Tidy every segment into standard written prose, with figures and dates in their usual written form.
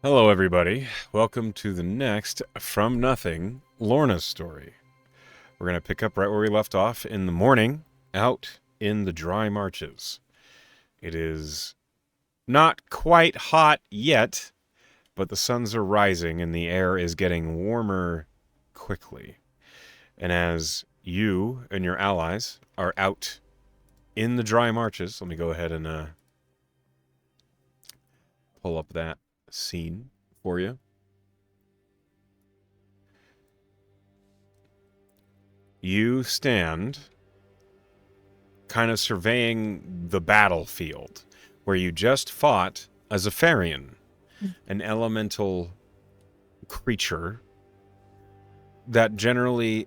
Hello, everybody. Welcome to the next From Nothing Lorna story. We're going to pick up right where we left off in the morning, out in the dry marches. It is not quite hot yet, but the suns are rising and the air is getting warmer quickly. And as you and your allies are out in the dry marches, let me go ahead and pull up that scene for you. You stand kind of surveying the battlefield where you just fought a Zephyrian, an elemental creature that generally,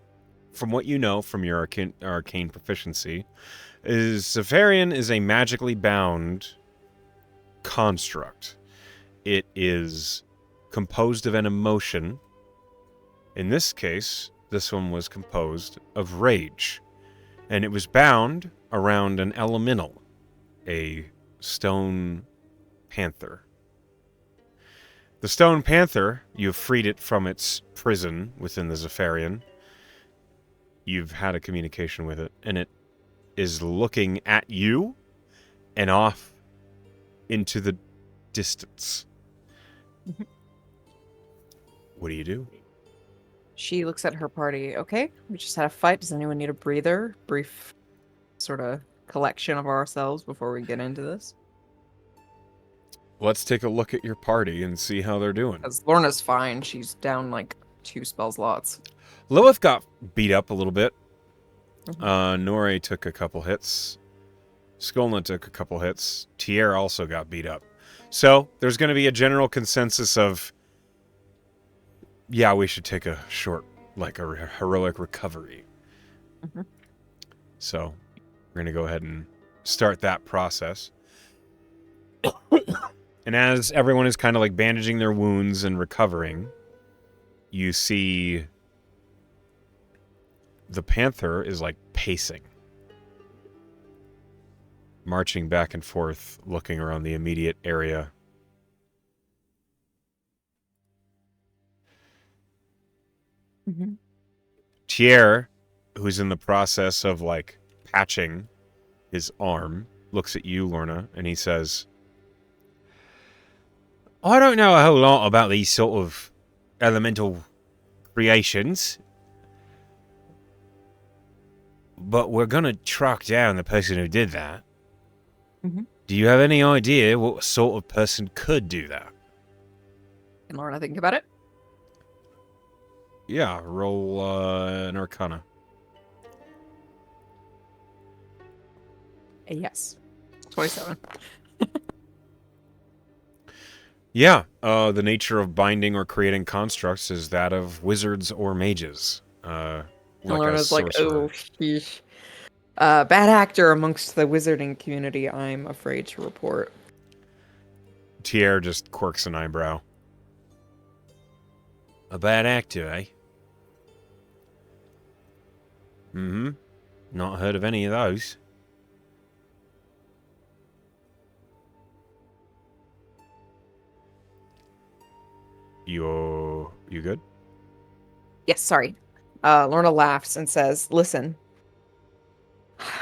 from what you know from your arcane proficiency, Zephyrian is a magically bound construct. It is composed of an emotion. In this case, this one was composed of rage, and it was bound around an elemental, a stone panther. The stone panther, you've freed it from its prison within the Zephyrian. You've had a communication with it, and it is looking at you and off into the distance. What do you do? She looks at her party. Okay, we just had a fight. Does anyone need a breather? Brief sort of collection of ourselves before we get into this. Let's take a look at your party and see how they're doing. Because Lorna's fine. She's down like 2 spell slots. Lilith got beat up a little bit. Nore took a couple hits. Skolna took a couple hits. Tier also got beat up. So there's going to be a general consensus of, yeah, we should take a short, like a heroic recovery. So we're going to go ahead and start that process. And as everyone is kind of like bandaging their wounds and recovering, you see the panther is like pacing, marching back and forth, looking around the immediate area. Tier, who's in the process of like patching his arm, looks at you, Lorna, and he says, I don't know a whole lot about these sort of elemental creations, but we're going to track down the person who did that. Do you have any idea what sort of person could do that? Can Lorna think about it? Yeah, roll an Arcana. Yes. 27. Yeah, the nature of binding or creating constructs is that of wizards or mages. Like Lorna's like, oh, sheesh. Bad actor amongst the wizarding community, I'm afraid to report. Tier just quirks an eyebrow. A bad actor, eh? Not heard of any of those. You good? Yes, sorry. Lorna laughs and says, listen,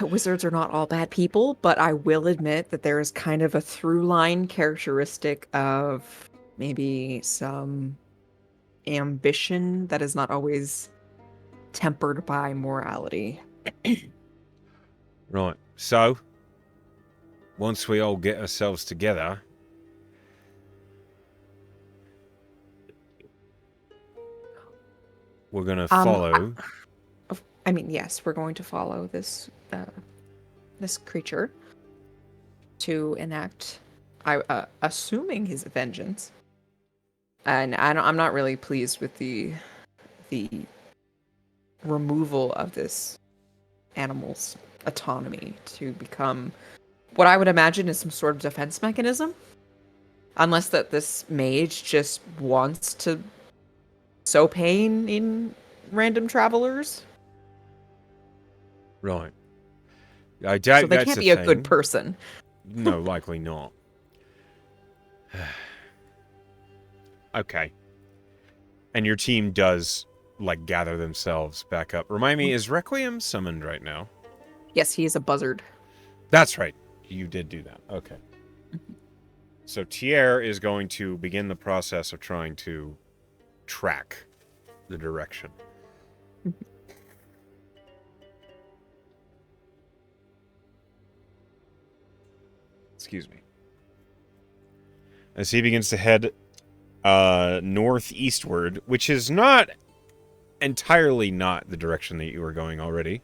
wizards are not all bad people, but I will admit that there is kind of a through line characteristic of maybe some ambition that is not always tempered by morality. Right. So, once we all get ourselves together, we're going to follow... I mean, yes, we're going to follow this this creature to enact, assuming his vengeance. And I'm not really pleased with the removal of this animal's autonomy to become what I would imagine is some sort of defense mechanism. Unless that this mage just wants to sow pain in random travelers. Right. I doubt so they that's can't be a thing. good person. No, likely not. Okay. And your team does, like, gather themselves back up. Remind me, is Requiem summoned right now? Yes, he is a buzzard. That's right. You did do that. Okay. So Tier is going to begin the process of trying to track the direction. Excuse me. As he begins to head northeastward, which is not entirely not the direction that you were going already.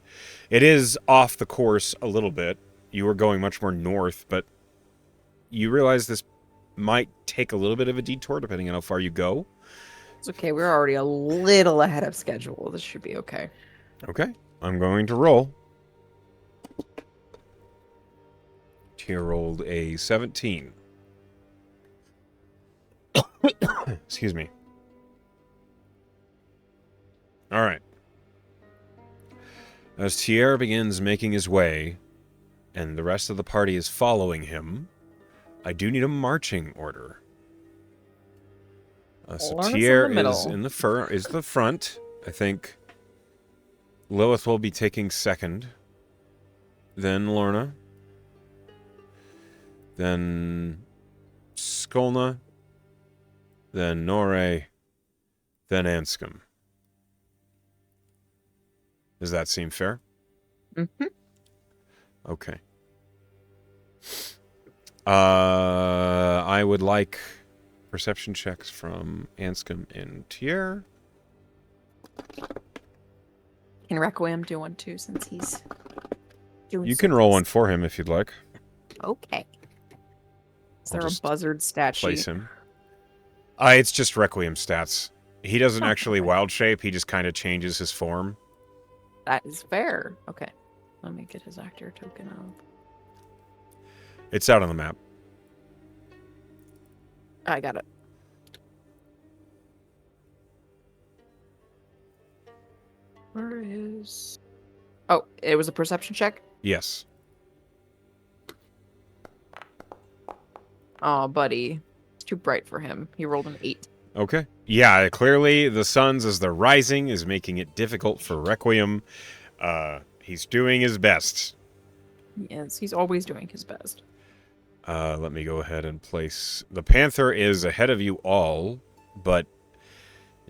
It is off the course a little bit. You were going much more north, but you realize this might take a little bit of a detour depending on how far you go. It's okay. We're already a little ahead of schedule. This should be okay. Okay. I'm going to roll. Tier rolled a 17. Excuse me. All right. As Tier begins making his way, and the rest of the party is following him, I do need a marching order. So Lorna's Tier in the is middle. is the front. I think Lilith will be taking second. Then Lorna. Then Skolna. Then Norre. Then Anscombe. Does that seem fair? Mm-hmm. Okay. I would like perception checks from Anscombe and Tier. Can Requiem do one too, since he's doing You so can roll one fast? for him if you'd like. Okay. Is I'll there a just buzzard stat place sheet? him. It's just Requiem stats. He doesn't Oh, actually okay. wild shape. He just kind of changes his form. That is fair. Okay. Let me get his actor token up. It's out on the map. I got it. Where is... Oh, it was a perception check? Yes. Oh, buddy. It's too bright for him. He rolled an 8. Okay. Yeah, clearly the suns as they're rising is making it difficult for Requiem. He's doing his best. Yes, he's always doing his best. Let me go ahead and place... The Panther is ahead of you all, but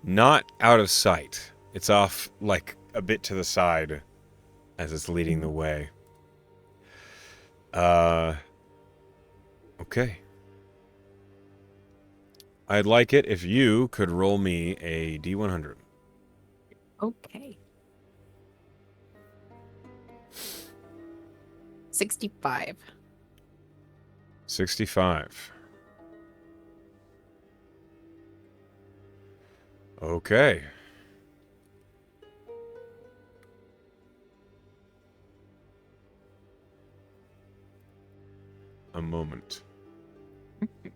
not out of sight. It's off, like, a bit to the side as it's leading the way. Okay. I'd like it if you could roll me a D100. Okay. 65. 65. Okay. A moment. Because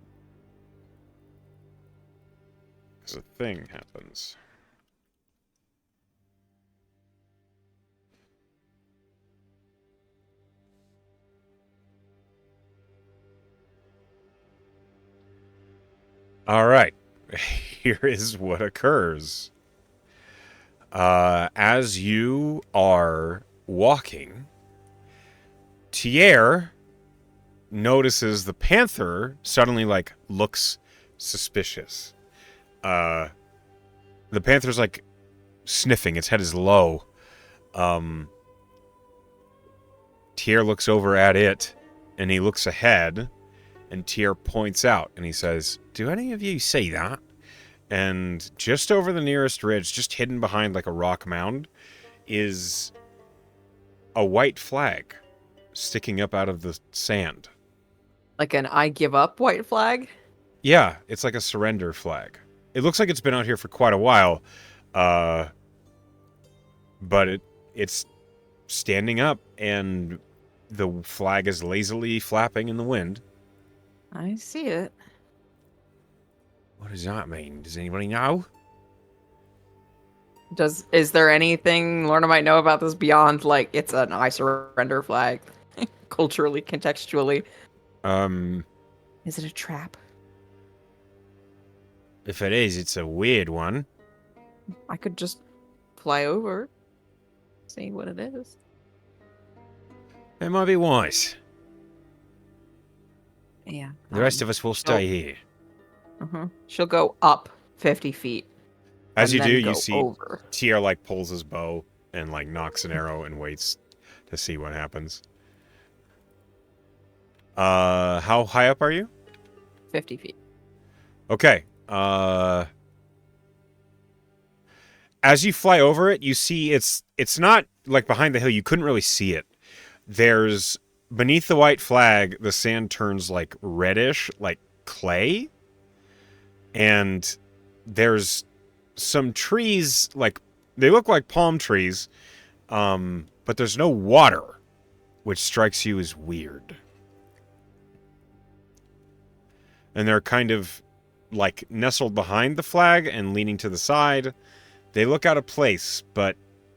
a thing happens. All right. Here is what occurs. As you are walking, Tier notices the Panther suddenly, like, looks suspicious. The Panther's, like, sniffing. Its head is low. Tier looks over at it, and he looks ahead, and Tier points out, and he says, "Do any of you see that?" And just over the nearest ridge, just hidden behind, like, a rock mound, is a white flag sticking up out of the sand. Like an I give up white flag? Yeah, it's like a surrender flag. It looks like it's been out here for quite a while, but it's standing up, and the flag is lazily flapping in the wind. I see it. What does that mean? Does anybody know? Is there anything Lorna might know about this beyond, like, it's an I surrender flag? Culturally, contextually. Is it a trap? If it is, it's a weird one. I could just fly over, see what it is. It might be wise. Yeah. The rest of us will stay here. She'll go up 50 feet. As and you do, then you go see over. Tier like pulls his bow and like knocks an arrow and waits to see what happens. How high up are you? 50 feet. Okay. As you fly over it, you see it's not like behind the hill. You couldn't really see it. There's beneath the white flag, the sand turns like reddish, like clay. And there's some trees, like they look like palm trees, but there's no water, which strikes you as weird. And they're kind of like nestled behind the flag and leaning to the side. They look out of place, but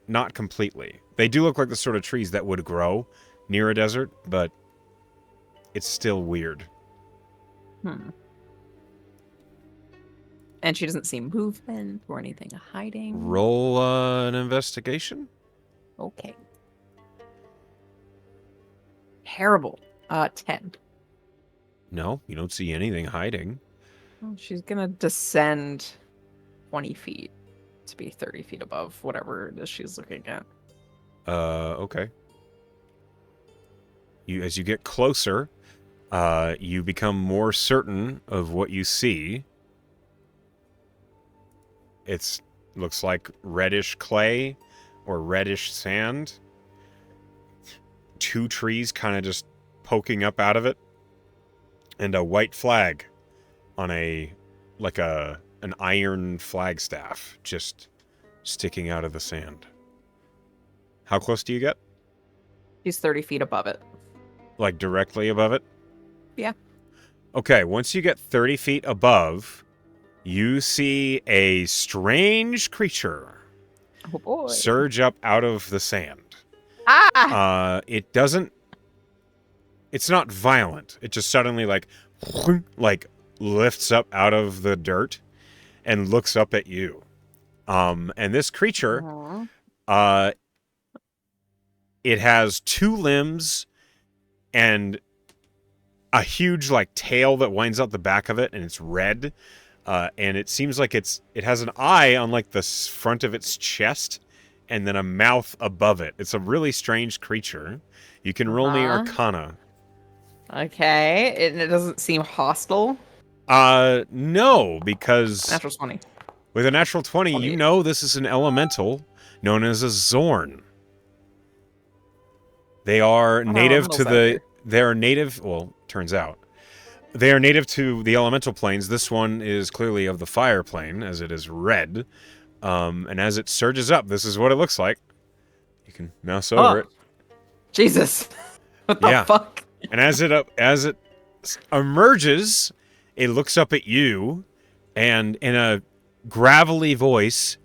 not completely. They do look like the sort of trees that would grow near a desert, but it's still weird. And she doesn't see movement or anything hiding. Roll an investigation. Okay. Terrible. 10. No, you don't see anything hiding. Well, she's gonna descend 20 feet to be 30 feet above whatever it is she's looking at. Okay. As you get closer, you become more certain of what you see. It looks like reddish clay or reddish sand. Two trees kind of just poking up out of it. And a white flag on an iron flagstaff just sticking out of the sand. How close do you get? She's 30 feet above it. Like directly above it? Yeah. Okay, once you get 30 feet above, you see a strange creature Oh boy. surge up out of the sand. It's not violent. It just suddenly like lifts up out of the dirt and looks up at you. And this creature, it has two limbs and a huge like tail that winds out the back of it, and it's red. And it seems like it has an eye on like the front of its chest, and then a mouth above it. It's a really strange creature. You can roll me Arcana. Okay, it doesn't seem hostile. No, because Natural 20. with a natural 20, you know this is an elemental known as a Zorn. They are native to the. They're native. Well, turns out they are native to the elemental planes. This one is clearly of the fire plane, as it is red. And as it surges up, this is what it looks like. You can mouse over it. Jesus, what the fuck? And as it emerges, it looks up at you, and in a gravelly voice,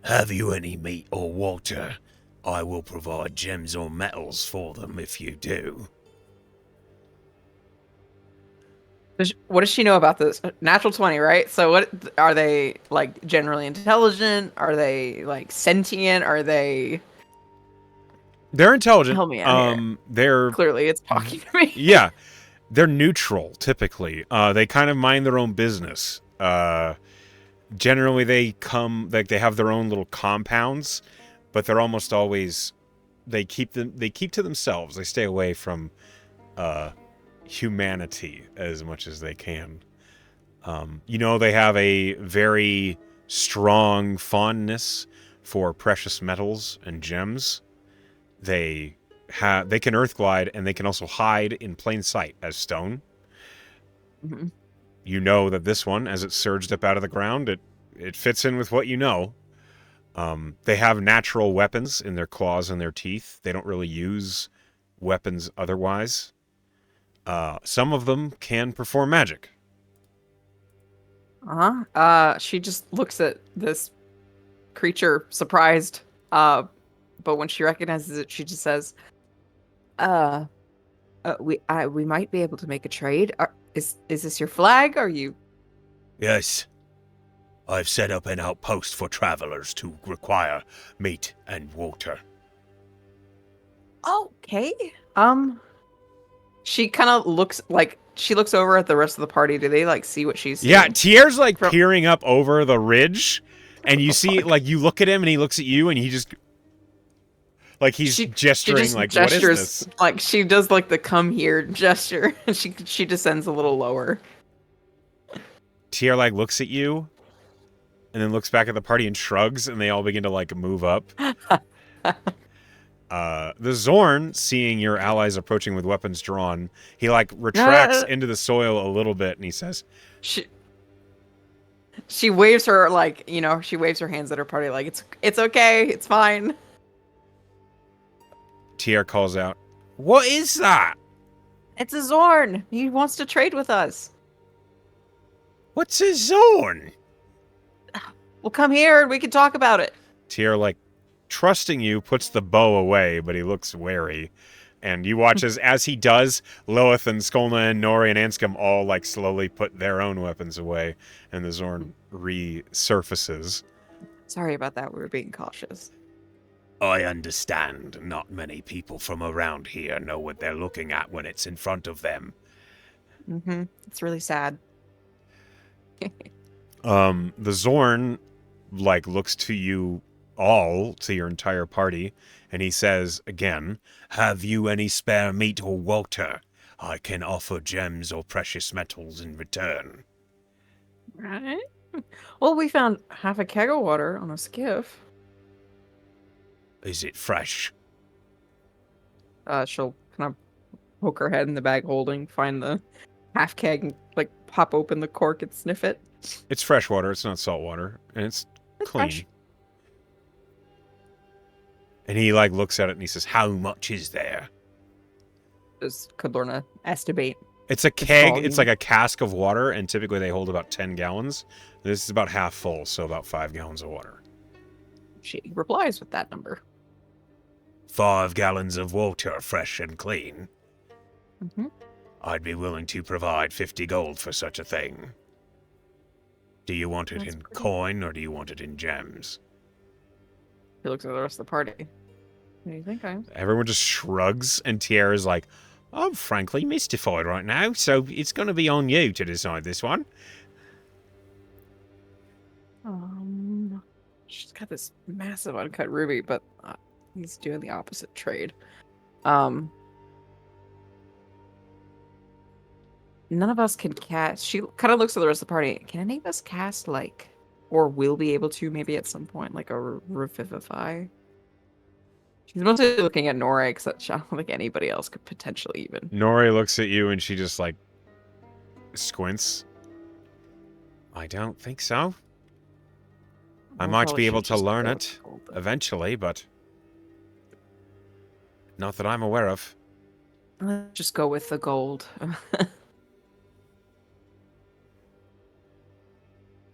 "Have you any meat or water? I will provide gems or metals for them if you do." What does she know about this? Natural 20, right? So what are they, like, generally intelligent? Are they like sentient? Are they... They're intelligent. Help me out here. They're clearly it's talking to me. Yeah. They're neutral, typically. They kind of mind their own business. Generally, they they have their own little compounds, but they're almost always they keep to themselves. They stay away from humanity as much as they can. They have a very strong fondness for precious metals and gems. They can earth glide, and they can also hide in plain sight as stone. Mm-hmm. You know that this one, as it surged up out of the ground, it fits in with what you know. They have natural weapons in their claws and their teeth. They don't really use weapons otherwise. Some of them can perform magic. She just looks at this creature, surprised. But when she recognizes it, she just says, we might be able to make a trade. Is this your flag? Are you... Yes, I've set up an outpost for travelers to require meat and water. Okay. She kind of looks like she looks over at the rest of the party. Do they like see what she's seeing? Yeah, Tier's like From- peering up over the ridge, and you Oh, see, fuck. like, you look at him and he looks at you and he just, like, he's She gesturing, just like, gestures, what is this? like she does like the come here gesture. She descends a little lower. Tier, like, looks at you and then looks back at the party and shrugs, and they all begin to, like, move up. The Zorn, seeing your allies approaching with weapons drawn, he, like, retracts into the soil a little bit, and he says, She waves her, like, you know, she waves her hands at her party like, it's okay, it's fine. Tier calls out, "What is that? It's a Zorn. He wants to trade with us. What's a Zorn?" Well, come here and we can talk about it. Tier, like, trusting you, puts the bow away, but he looks wary. And you watch as he does, Lilith and Skolna and Nori and Anscombe all, like, slowly put their own weapons away, and the Zorn resurfaces. Sorry about that. We were being cautious. I understand. Not many people from around here know what they're looking at when it's in front of them. Mm-hmm. It's really sad. The Zorn, like, looks to you all, to your entire party, and he says again, "Have you any spare meat or water? I can offer gems or precious metals in return." Right. Well, we found half a keg of water on a skiff. Is it fresh? She'll kind of poke her head in the bag holding, find the half keg, and, like, pop open the cork and sniff it. It's fresh water, it's not salt water, and it's clean. Fresh. And he, like, looks at it and he says, "How much is there?" Could Lorna estimate? It's a keg, volume. it's like a cask of water, and typically they hold about 10 gallons. This is about half full, so about 5 gallons of water. She replies with that number. 5 gallons of water, fresh and clean. Mm-hmm. I'd be willing to provide 50 gold for such a thing. Do you want it That's in pretty- coin, or do you want it in gems? He looks at the rest of the party. What do you think, I? Everyone just shrugs, and Tierra's like, "I'm frankly mystified right now, so it's going to be on you to decide this one." She's got this massive uncut ruby, but he's doing the opposite trade. None of us can cast. She kind of looks at the rest of the party. Can any of us cast, like, or will be able to maybe at some point, like a revivify? She's mostly looking at Nora, because I don't think anybody else could potentially even. Nori looks at you, and she just, like, squints. I don't think so. I We'll might probably be able should to just learn go it with gold, then. eventually, but not that I'm aware of. Let's just go with the gold.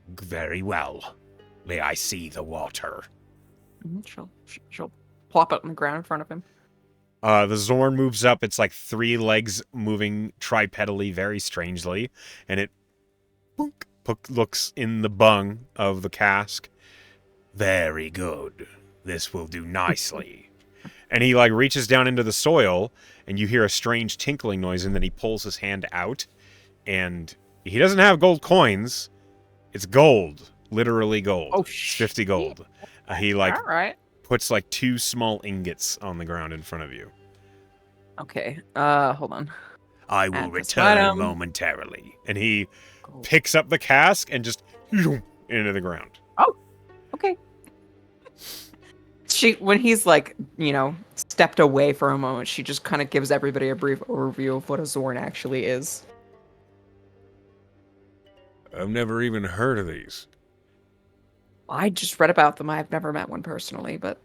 Very well. May I see the water? She'll plop it on the ground in front of him. The Zorn moves up. It's like 3 legs moving tripedally very strangely. And it looks in the bung of the cask. Very good. This will do nicely. And he, like, reaches down into the soil, and you hear a strange tinkling noise, and then he pulls his hand out. And he doesn't have gold coins. It's gold. Literally gold. Oh, It's 50 gold. He, like, All right. puts, like, 2 small ingots on the ground in front of you. Okay. Hold on. I will At this return item. momentarily. And he Gold. picks up the cask and just into the ground. Okay. When he's, like, you know, stepped away for a moment, she just kind of gives everybody a brief overview of what a Zorn actually is. I've never even heard of these. I just read about them. I've never met one personally, but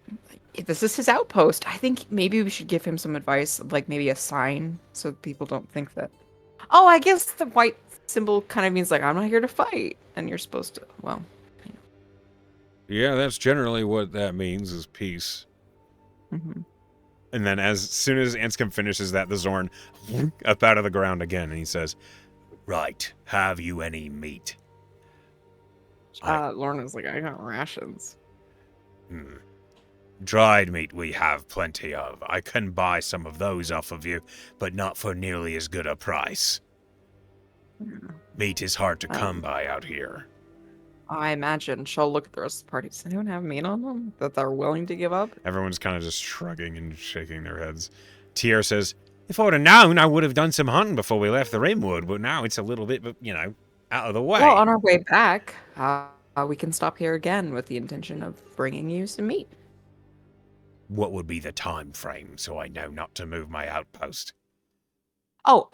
if this is his outpost. I think maybe we should give him some advice, like maybe a sign, so people don't think that. Oh, I guess the white symbol kind of means, like, I'm not here to fight, and you're supposed to. Well, Yeah, that's generally what that means, is peace. mm-hmm. And then as soon as Anscombe finishes that, the Zorn up out of the ground again, and he says, "Right, have you any meat?" Lorna's like, I got rations. Hmm. Dried meat we have plenty of. I can buy some of those off of you, but not for nearly as good a price. Yeah. Meat is hard to come by out here. I imagine she'll look at the rest of the party. Does anyone have meat on them that they're willing to give up? Everyone's kind of just shrugging and shaking their heads. Tier says, if I'd have known, I would have done some hunting before we left the Rimwood, but now it's a little bit, out of the way. Well, on our way back, we can stop here again with the intention of bringing you some meat. What would be the time frame so I know not to move my outpost? Oh,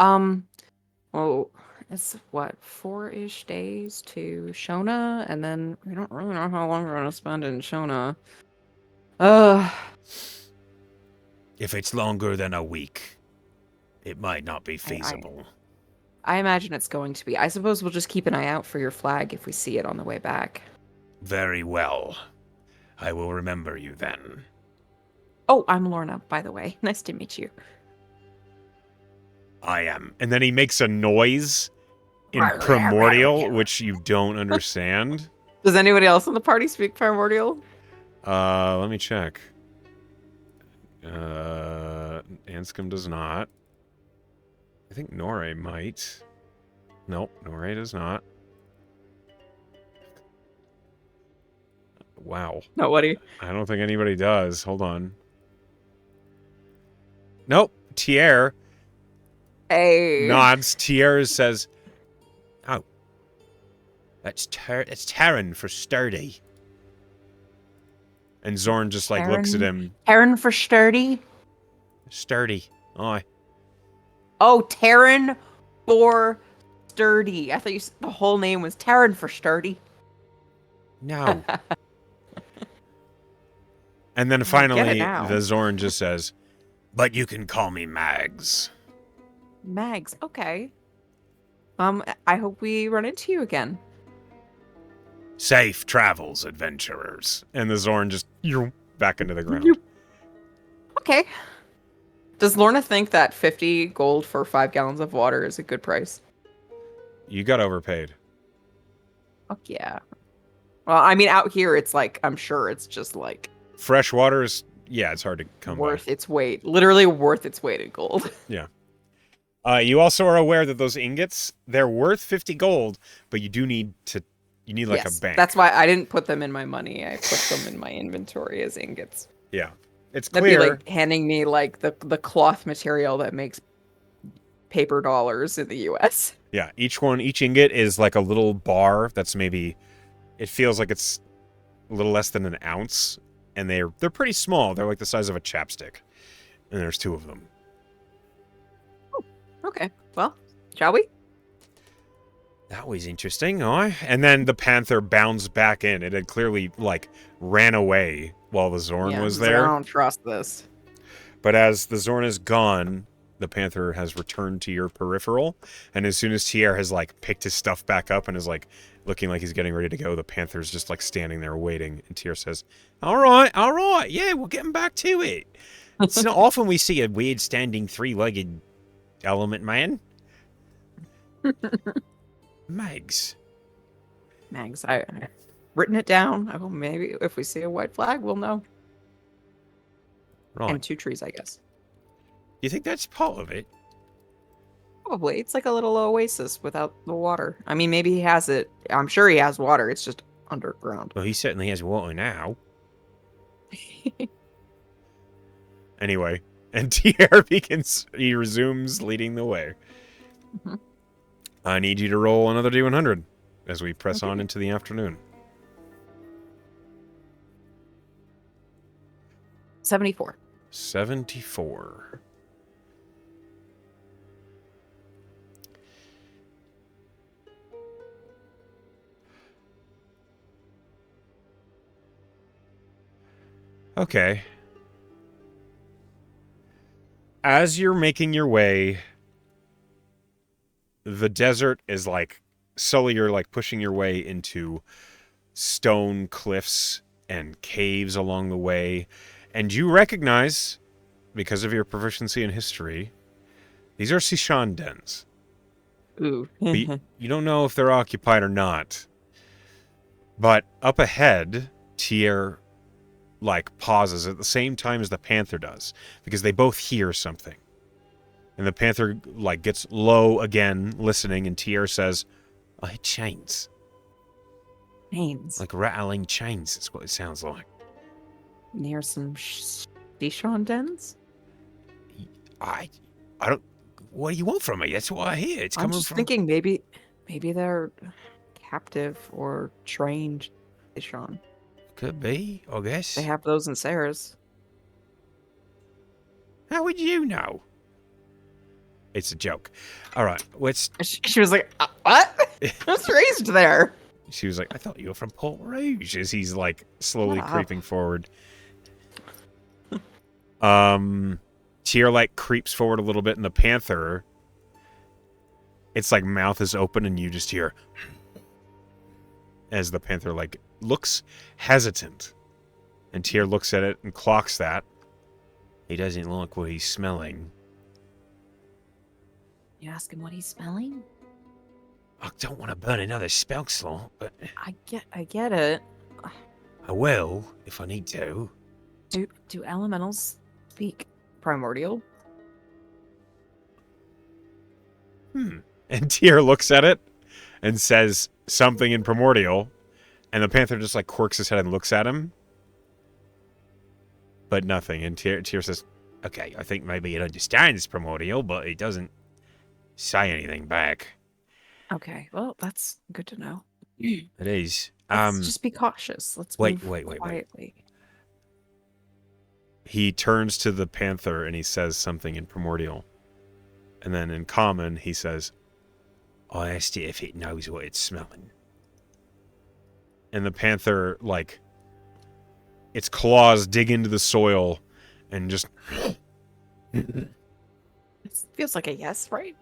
well, it's what, 4-ish days to Shona, and then we don't really know how long we're gonna spend in Shona. If it's longer than a week, it might not be feasible. I imagine it's going to be. I suppose we'll just keep an eye out for your flag if we see it on the way back. Very well. I will remember you then. Oh, I'm Lorna, by the way. Nice to meet you. I am. And then he makes a noise in Primordial, which you don't understand. Does anybody else in the party speak Primordial? Let me check. Anscombe does not. I think Norre might. Nope, Norre does not. Wow. Nobody. I don't think anybody does. Hold on. Nope. Tier Hey. nods. Tier says, "Oh, that's Terran for sturdy." And Zorn just like looks at him. Terran for sturdy? Sturdy. Aye. Oh, Terran for sturdy. I thought you said the whole name was Terran for sturdy. No. And then finally, the Zorn just says, "But you can call me Mags." Mags, okay. I hope we run into you again. Safe travels, adventurers. And the Zorn just back into the ground. Okay. Does Lorna think that 50 gold for 5 gallons of water is a good price? You got overpaid. Fuck yeah. Well, I mean, out here, it's like, I'm sure it's just like... Fresh water is, it's hard to come worth by. its weight. Literally worth its weight in gold. Yeah. You also are aware that those ingots, they're worth 50 gold, but you do need to, like a bank. That's why I didn't put them in my money. I put them in my inventory as ingots. Yeah. It's That'd clear. be like handing me like the cloth material that makes paper dollars in the US. Yeah, each ingot is like a little bar that's maybe, it feels like it's a little less than an ounce, and they're pretty small. They're like the size of a chapstick, and there's 2 of them. Okay, well, shall we? That was interesting, And then the panther bounds back in. It had clearly, like, ran away while the Zorn was there. I don't trust this. But as the Zorn is gone, the panther has returned to your peripheral, and as soon as Tier has, like, picked his stuff back up and is, like, looking like he's getting ready to go, the panther's just, like, standing there waiting, and Tier says, all right, yeah, we're getting back to it. It's not often we see a weird standing 3-legged element man. Mags, I've written it down. Oh, maybe if we see a white flag, we'll know. Right. And 2 trees, I guess. You think that's part of it? Probably. It's like a little oasis without the water. I mean, maybe he has it. I'm sure he has water. It's just underground. Well, he certainly has water now. Anyway, and Tier he resumes leading the way. Mm-hmm. I need you to roll another D100 as we press on into the afternoon. 74. 74. Okay. As you're making your way, the desert is like, slowly you're like pushing your way into stone cliffs and caves along the way. And you recognize, because of your proficiency in history, these are Sishan dens. Ooh. But you don't know if they're occupied or not. But up ahead, Tier like pauses at the same time as the panther does, because they both hear something. And the panther like gets low again, listening, and Tier says, "I hear chains, Names. like rattling chains." Is what it sounds like. Near some Shishon dens? I, I don't. What do you want from me? That's what I hear. It's I'm coming just from. thinking maybe they're captive or trained Shishon. Could be, I They guess. have those in Sarah's. How would you know? It's a joke. All right, let's. She was like, what? I was raised there. She was like, "I thought you were from Port Rouge." As he's like slowly Shut up. creeping forward. Tier like creeps forward a little bit, and the panther, its like mouth is open, and you just hear as the panther like looks hesitant, and Tier looks at it and clocks that he doesn't like what he's smelling. You ask him what he's smelling? I don't want to burn another spell slot, but I get it. I will if I need to. Do elementals speak primordial? And Tier looks at it and says something in primordial, and the panther just like quirks his head and looks at him, but nothing. And Tier says, "Okay, I think maybe it understands primordial, but it doesn't say anything back." Okay, well, that's good to know. It is. Let's just be cautious. Let's wait, move wait. quietly. He turns to the panther and he says something in primordial, and then in common he says, "I asked it if it knows what it's smelling." And the panther, like, its claws dig into the soil and just It feels like a yes, right?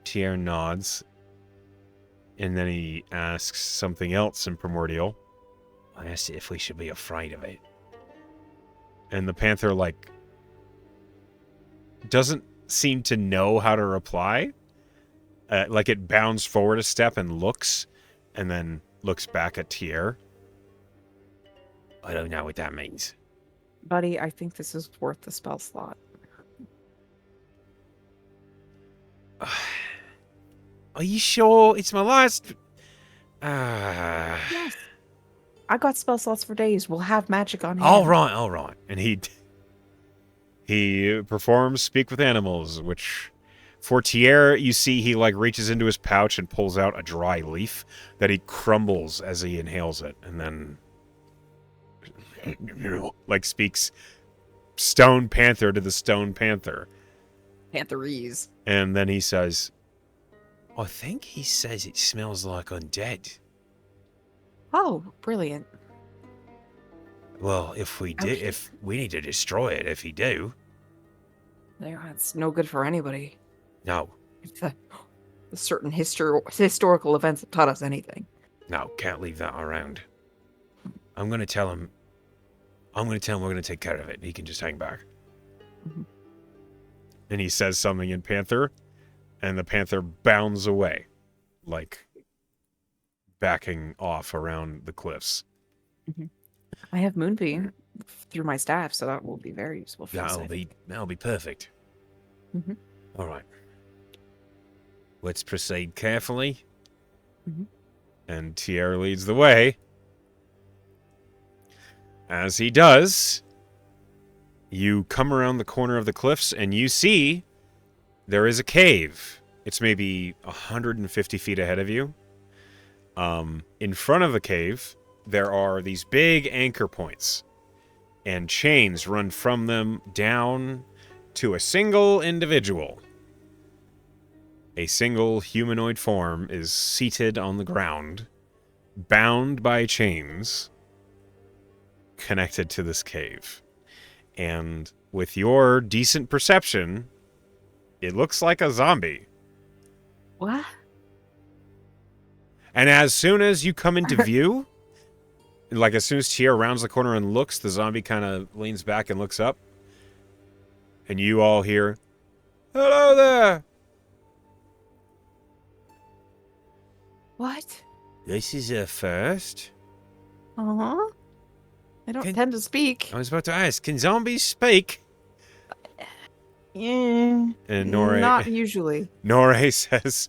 Tier nods, and then he asks something else in primordial. I asked it if we should be afraid of it. And the panther, like, doesn't seem to know how to reply. Like, it bounds forward a step and looks, and then looks back at Tier. I don't know what that means. Buddy, I think this is worth the spell slot. Are you sure it's my last? Yes. I got spell slots for days. We'll have magic on hand. All right. And he performs Speak with Animals, which for Tier, you see he like reaches into his pouch and pulls out a dry leaf that he crumbles as he inhales it, and then like speaks Stone Panther to the Stone Panther. Pantherese. And then he says, I think he says it smells like undead. Oh, brilliant. Well, if we do, if we need to destroy it, if he do. That's no good for anybody. No. If the certain historical events have taught us anything. No, can't leave that around. I'm going to tell him we're going to take care of it. He can just hang back. Mm-hmm. And he says something in Panther, and the Panther bounds away, like backing off around the cliffs. Mm-hmm. I have Moonbeam through my staff, so that will be very useful for us. That'll be perfect. Mm-hmm. All right. Let's proceed carefully. Mm-hmm. And Tier leads the way. As he does, you come around the corner of the cliffs and you see there is a cave. It's maybe 150 feet ahead of you. In front of the cave, there are these big anchor points, and chains run from them down to a single individual. A single humanoid form is seated on the ground, bound by chains, connected to this cave. And with your decent perception, it looks like a zombie. What? And as soon as you come into view, like as soon as Tier rounds the corner and looks, the zombie kind of leans back and looks up. And you all hear, "Hello there!" What? This is a first. Uh-huh. I don't tend to speak. I was about to ask, can zombies speak? Yeah. And Not usually. Nore says,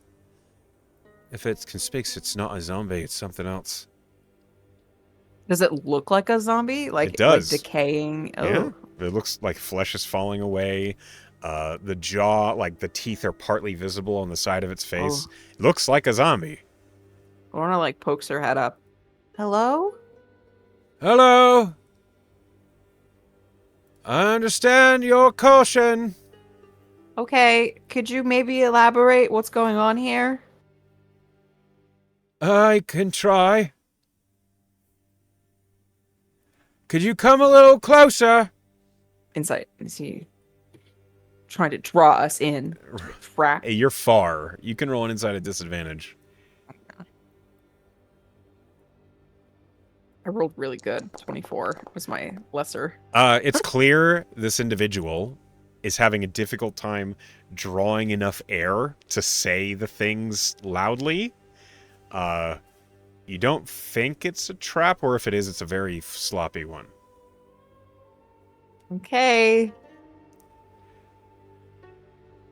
if it can speak, it's not a zombie, it's something else. Does it look like a zombie? Like, It does. like decaying? Yeah. Oh. It looks like flesh is falling away. The jaw, like the teeth are partly visible on the side of its face. Oh. It looks like a zombie. Lorna, like, pokes her head up. Hello? Hello. I understand your caution. Okay, could you maybe elaborate what's going on here? I can try. Could you come a little closer? Insight. Is he trying to draw us in? Frack. Hey, you're far. You can roll an inside at disadvantage. I rolled really good. 24 was my lesser. It's clear this individual is having a difficult time drawing enough air to say the things loudly. You don't think it's a trap, or if it is, it's a very sloppy one. Okay.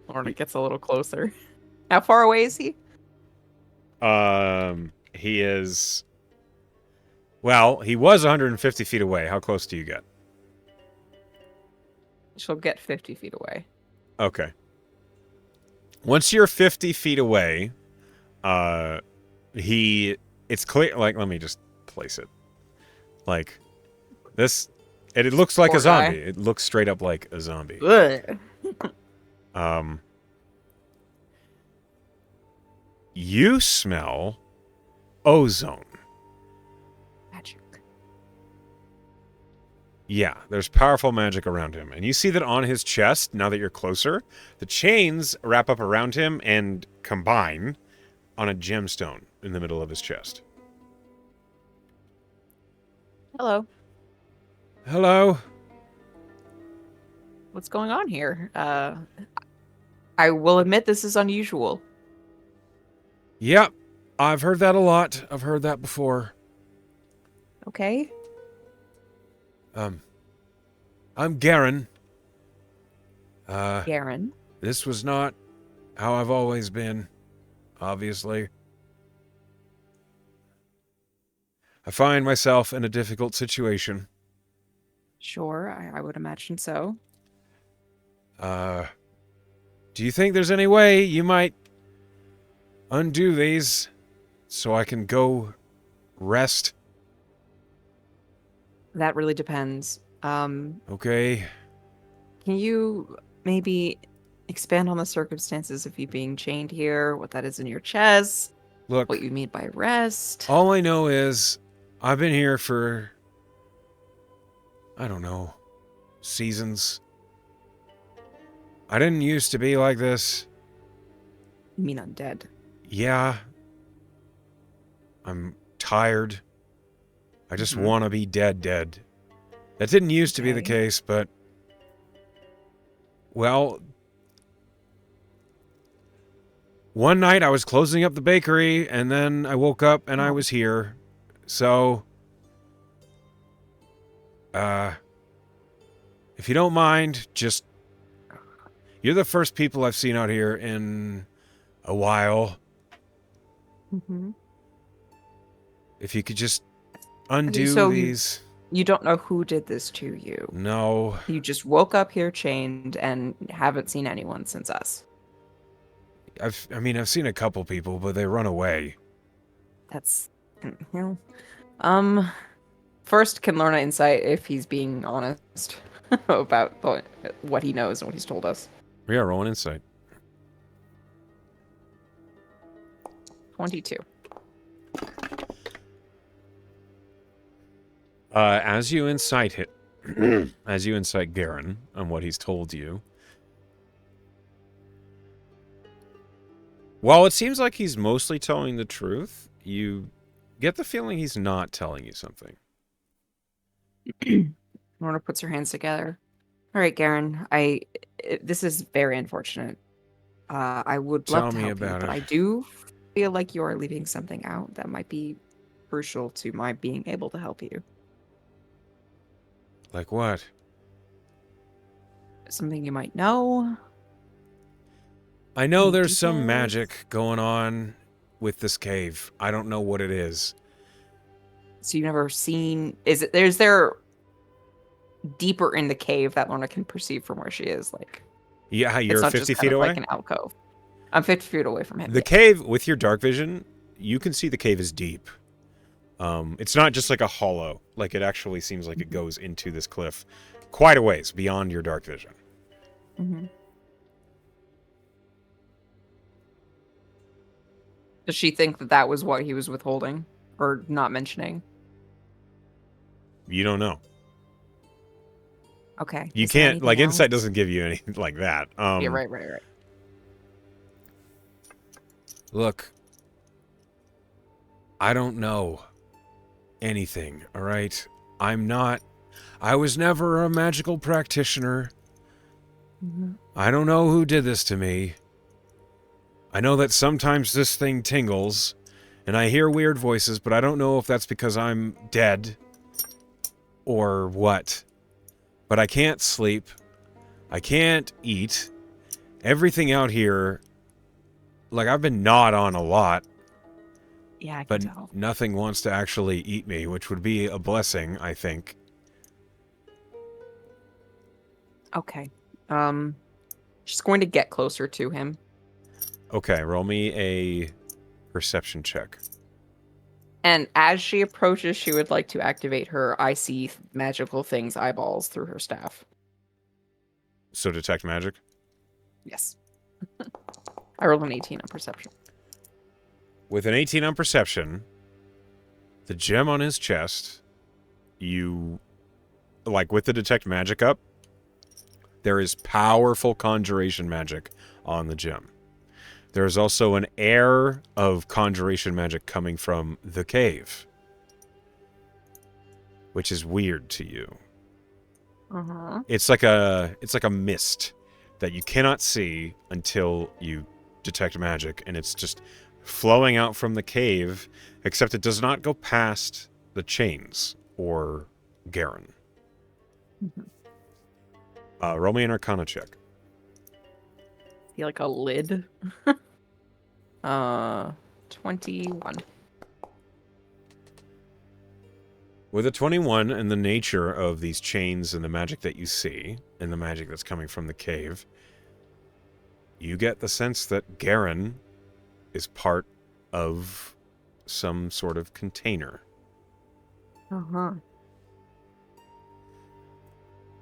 Lorna gets a little closer. How far away is he? He is... Well, he was 150 feet away. How close do you get? She'll get 50 feet away. Okay. Once you're 50 feet away, it's clear, like, let me just place it. Like, this, it looks like Poor a zombie. guy. It looks straight up like a zombie. Ugh. You smell ozone. Magic. Yeah, there's powerful magic around him. And you see that on his chest, now that you're closer, the chains wrap up around him and combine on a gemstone in the middle of his chest. Hello. Hello? What's going on here? I will admit this is unusual. Yep, I've heard that a lot. I've heard that before. Okay. I'm Garen. Garen. This was not how I've always been, obviously. I find myself in a difficult situation. Sure, I would imagine so. Do you think there's any way you might undo these so I can go rest? That really depends. Okay. Can you maybe expand on the circumstances of you being chained here, what that is in your chest, Look, what you mean by rest? all I know is I've been here for, I don't know, seasons. I didn't used to be like this. You mean undead? Yeah. I'm tired. I just want to be dead. That didn't used to be the case, but... Well... One night I was closing up the bakery, and then I woke up and I was here. So... if you don't mind, just... You're the first people I've seen out here in a while. Mm-hmm. If you could just undo So these... You don't know who did this to you. No. You just woke up here chained and haven't seen anyone since us. I've seen a couple people, but they run away. That's... First, can Lorna insight if he's being honest about what he knows and what he's told us. Yeah, roll an insight. 22. As you incite as you incite Garen on what he's told you, while it seems like he's mostly telling the truth, you get the feeling he's not telling you something. Lorna puts her hands together. All right, Garen. This is very unfortunate. I would love to help you, but I do feel like you are leaving something out that might be crucial to my being able to help you. Like what? Something you might know. I know Any there's some details? magic going on with this cave. I don't know what it is. So you've never seen? Is there deeper in the cave that Lorna can perceive from where she is? Like Yeah, it's you're not just 50 kind feet of like away? an alcove. I'm 50 feet away from him. The cave, with your dark vision, you can see the cave is deep. It's not just like a hollow. Like, it actually seems like it goes into this cliff quite a ways beyond your dark vision. Mm-hmm. Does she think that that was what he was withholding or not mentioning? You don't know. Okay. You Is there can't, like, anything insight else? doesn't give you anything like that. Yeah, right. Look, I don't know anything, all right? I was never a magical practitioner. Mm-hmm. I don't know who did this to me. I know that sometimes this thing tingles, and I hear weird voices, but I don't know if that's because I'm dead or what. But I can't sleep. I can't eat. Everything out here, like, I've been gnawed on a lot, Yeah, I can but tell. nothing wants to actually eat me, which would be a blessing, I think. Okay. She's going to get closer to him. Okay, roll me a perception check. And as she approaches, she would like to activate her I see magical things eyeballs through her staff. So detect magic? Yes. I rolled an 18 on perception. With an 18 on perception, the gem on his chest, you, like, with the detect magic up, there is powerful conjuration magic on the gem. There is also an air of conjuration magic coming from the cave, which is weird to you. Uh-huh. It's like a mist that you cannot see until you detect magic, and it's just flowing out from the cave, except it does not go past the chains or Garen. Roll me an Arcana check. See, like a lid. 21. With a 21 and the nature of these chains and the magic that you see, and the magic that's coming from the cave, you get the sense that Garen is part of some sort of container. Uh-huh.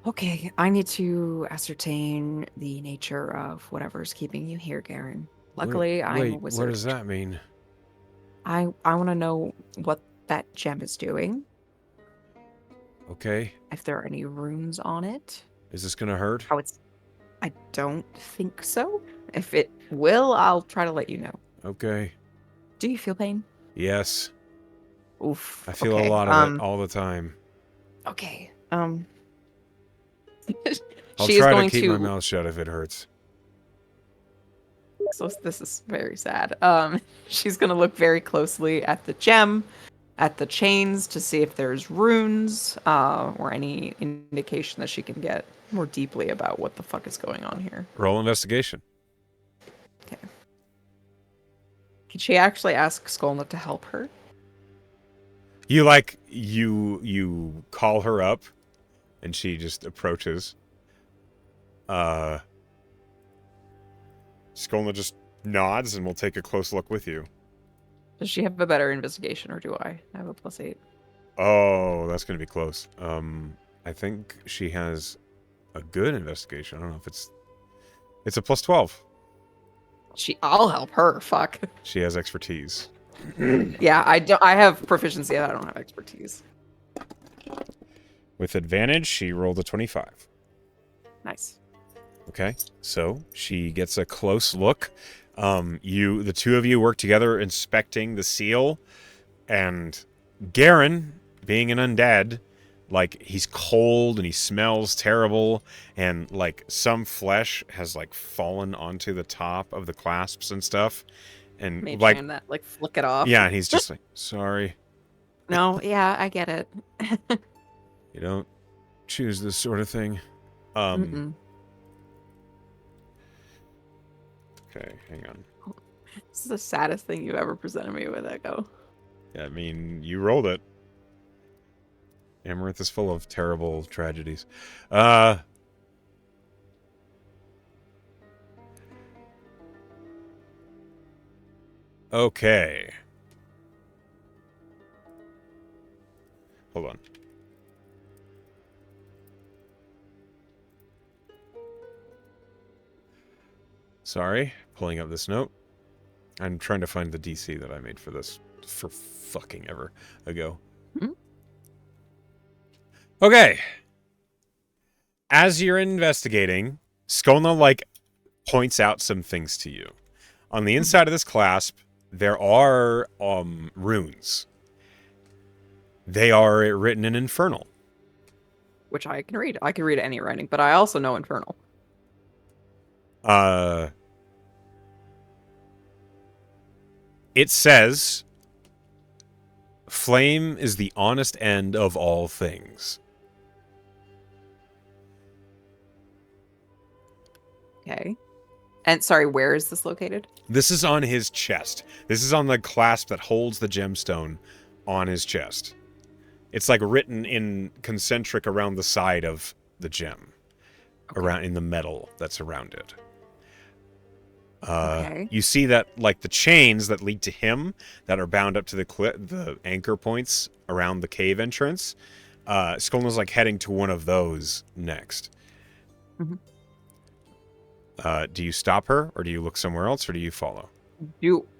Okay, I need to ascertain the nature of whatever's keeping you here, Garen. Luckily, I'm a Wait, wizard. what does that mean? I want to know what that gem is doing. Okay. If there are any runes on it. Is this gonna hurt? How it's... I don't think so. If it will, I'll try to let you know. Okay. Do you feel pain? Yes. Oof. I feel okay. a lot of it all the time. Okay. I'll she is try going to keep to... my mouth shut if it hurts. So this is very sad. She's gonna look very closely at the gem, at the chains to see if there's runes, or any indication that she can get more deeply about what the fuck is going on here. Roll investigation. Okay. Can she actually ask Skolna to help her? You call her up, and she just approaches. Skolna just nods and will take a close look with you. Does she have a better investigation, or do I have a +8? Oh, that's going to be close. I think she has a good investigation. I don't know if it's a +12. I'll help her. Fuck. She has expertise. Yeah, I have proficiency. I don't have expertise. With advantage, she rolled a 25. Nice. Okay, so she gets a close look. The two of you work together inspecting the seal, and Garen, being an undead, like, he's cold and he smells terrible, and like some flesh has like fallen onto the top of the clasps and stuff, And Mage like, hand that, like, flick it off. yeah, and he's just like, sorry, No, yeah, I get it. you don't choose this sort of thing. Okay, hang on. This is the saddest thing you ever presented me with, Echo. Yeah, I mean, you rolled it. Amaranth is full of terrible tragedies. Okay. Hold on. Sorry, pulling up this note. I'm trying to find the DC that I made for this for fucking ever ago. Okay. As you're investigating, Skolna, like, points out some things to you. On the inside of this clasp, there are runes. They are written in Infernal. Which I can read. I can read any writing, but I also know Infernal. It says, flame is the honest end of all things. Okay. And sorry, where is this located? This is on his chest. This is on the clasp that holds the gemstone on his chest. It's like written in concentric around the side of the gem. Okay. Around in the metal that's around it. Okay. You see that, like, the chains that lead to him that are bound up to the anchor points around the cave entrance. Skolna's like heading to one of those next. Mm-hmm. Do you stop her, or do you look somewhere else, or do you follow?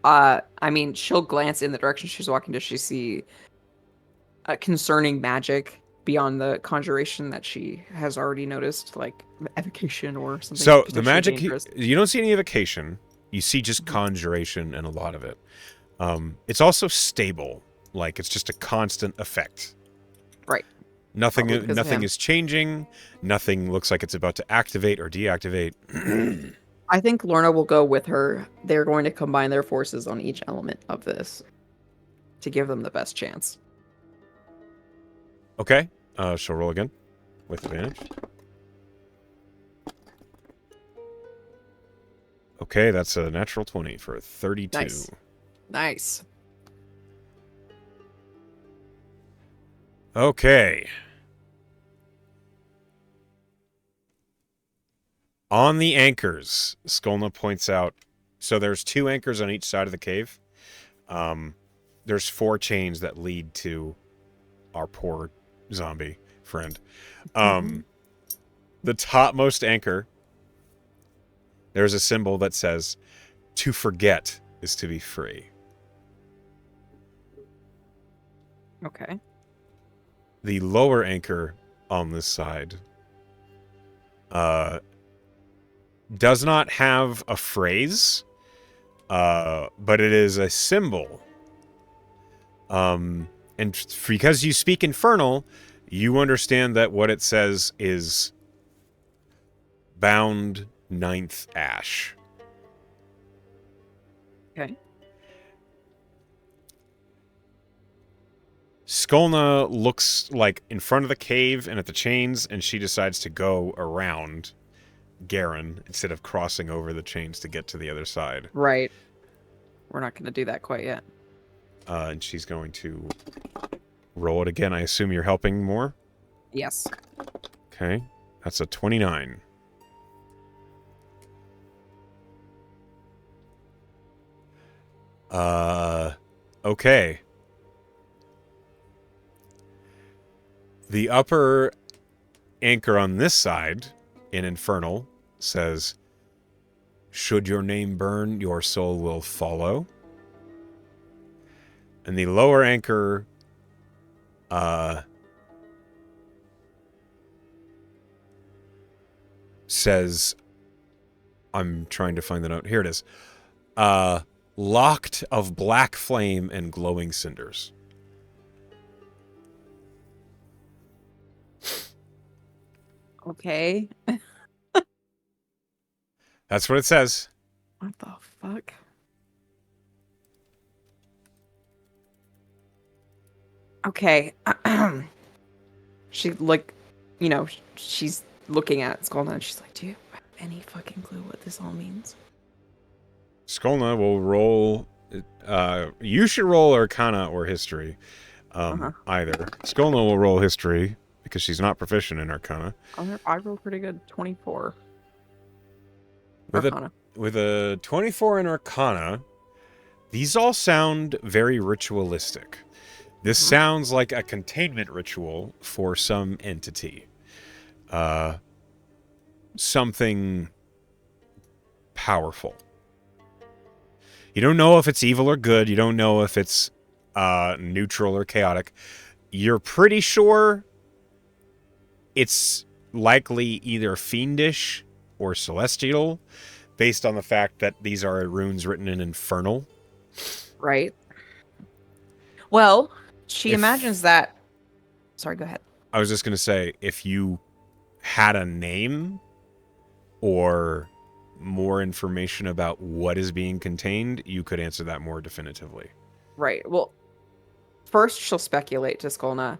I mean, she'll glance in the direction she's walking. Does she see concerning magic beyond the conjuration that she has already noticed, like evocation or something? So the magic, dangerous? You don't see any evocation. You see just conjuration and a lot of it. It's also stable, like it's just a constant effect. Right. Nothing is changing. Nothing looks like it's about to activate or deactivate. I think Lorna will go with her. They're going to combine their forces on each element of this to give them the best chance. Okay. She'll roll again with advantage. Okay, that's a natural 20 for a 32. Nice. Okay. On the anchors, Skolna points out, so there's 2 anchors on each side of the cave. There's 4 chains that lead to our poor zombie friend. The topmost anchor, there's a symbol that says, "To forget is to be free." Okay. The lower anchor on this side does not have a phrase, but it is a symbol. And because you speak Infernal, you understand that what it says is bound 9th ash. Okay. Skolna looks like in front of the cave and at the chains, and she decides to go around Garen instead of crossing over the chains to get to the other side. Right. We're not going to do that quite yet. And she's going to roll it again. I assume you're helping more? Yes. Okay. That's a 29. Okay. The upper anchor on this side, in Infernal, says, "Should your name burn, your soul will follow." And the lower anchor, says, I'm trying to find the note. Here it is. Locked of black flame and glowing cinders. Okay. That's what it says. What the fuck? Okay. She, like, she's looking at Skolna and she's like, do you have any fucking clue what this all means? Skolna will roll. You should roll Arcana or History. Either. Skolna will roll History because she's not proficient in Arcana. I rolled pretty good. 24. With Arcana. With a 24 in Arcana, these all sound very ritualistic. This sounds like a containment ritual for some entity. Something powerful. You don't know if it's evil or good. You don't know if it's neutral or chaotic. You're pretty sure it's likely either fiendish or celestial, based on the fact that these are runes written in Infernal. Right. Well, she imagines that... Sorry, go ahead. I was just going to say, if you had a name or more information about what is being contained, you could answer that more definitively. Right. Well, first she'll speculate to Skolna.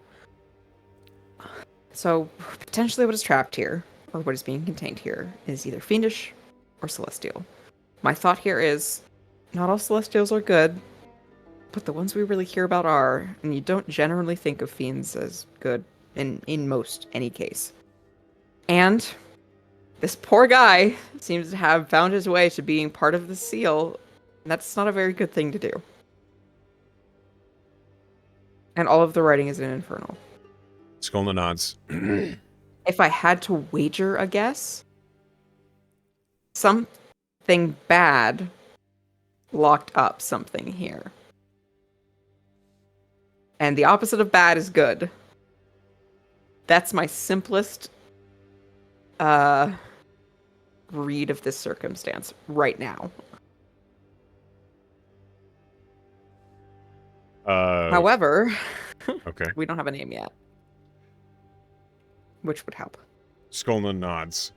So, potentially what is trapped here, or what is being contained here, is either fiendish or celestial. My thought here is, not all celestials are good, but the ones we really hear about are, and you don't generally think of fiends as good in most any case. And this poor guy seems to have found his way to being part of the seal, and that's not a very good thing to do. And all of the writing is in Infernal. Skolna nods. If I had to wager a guess, something bad locked up something here. And the opposite of bad is good. That's my simplest read of this circumstance right now. However, okay. we don't have a name yet. Which would help. Skolna nods.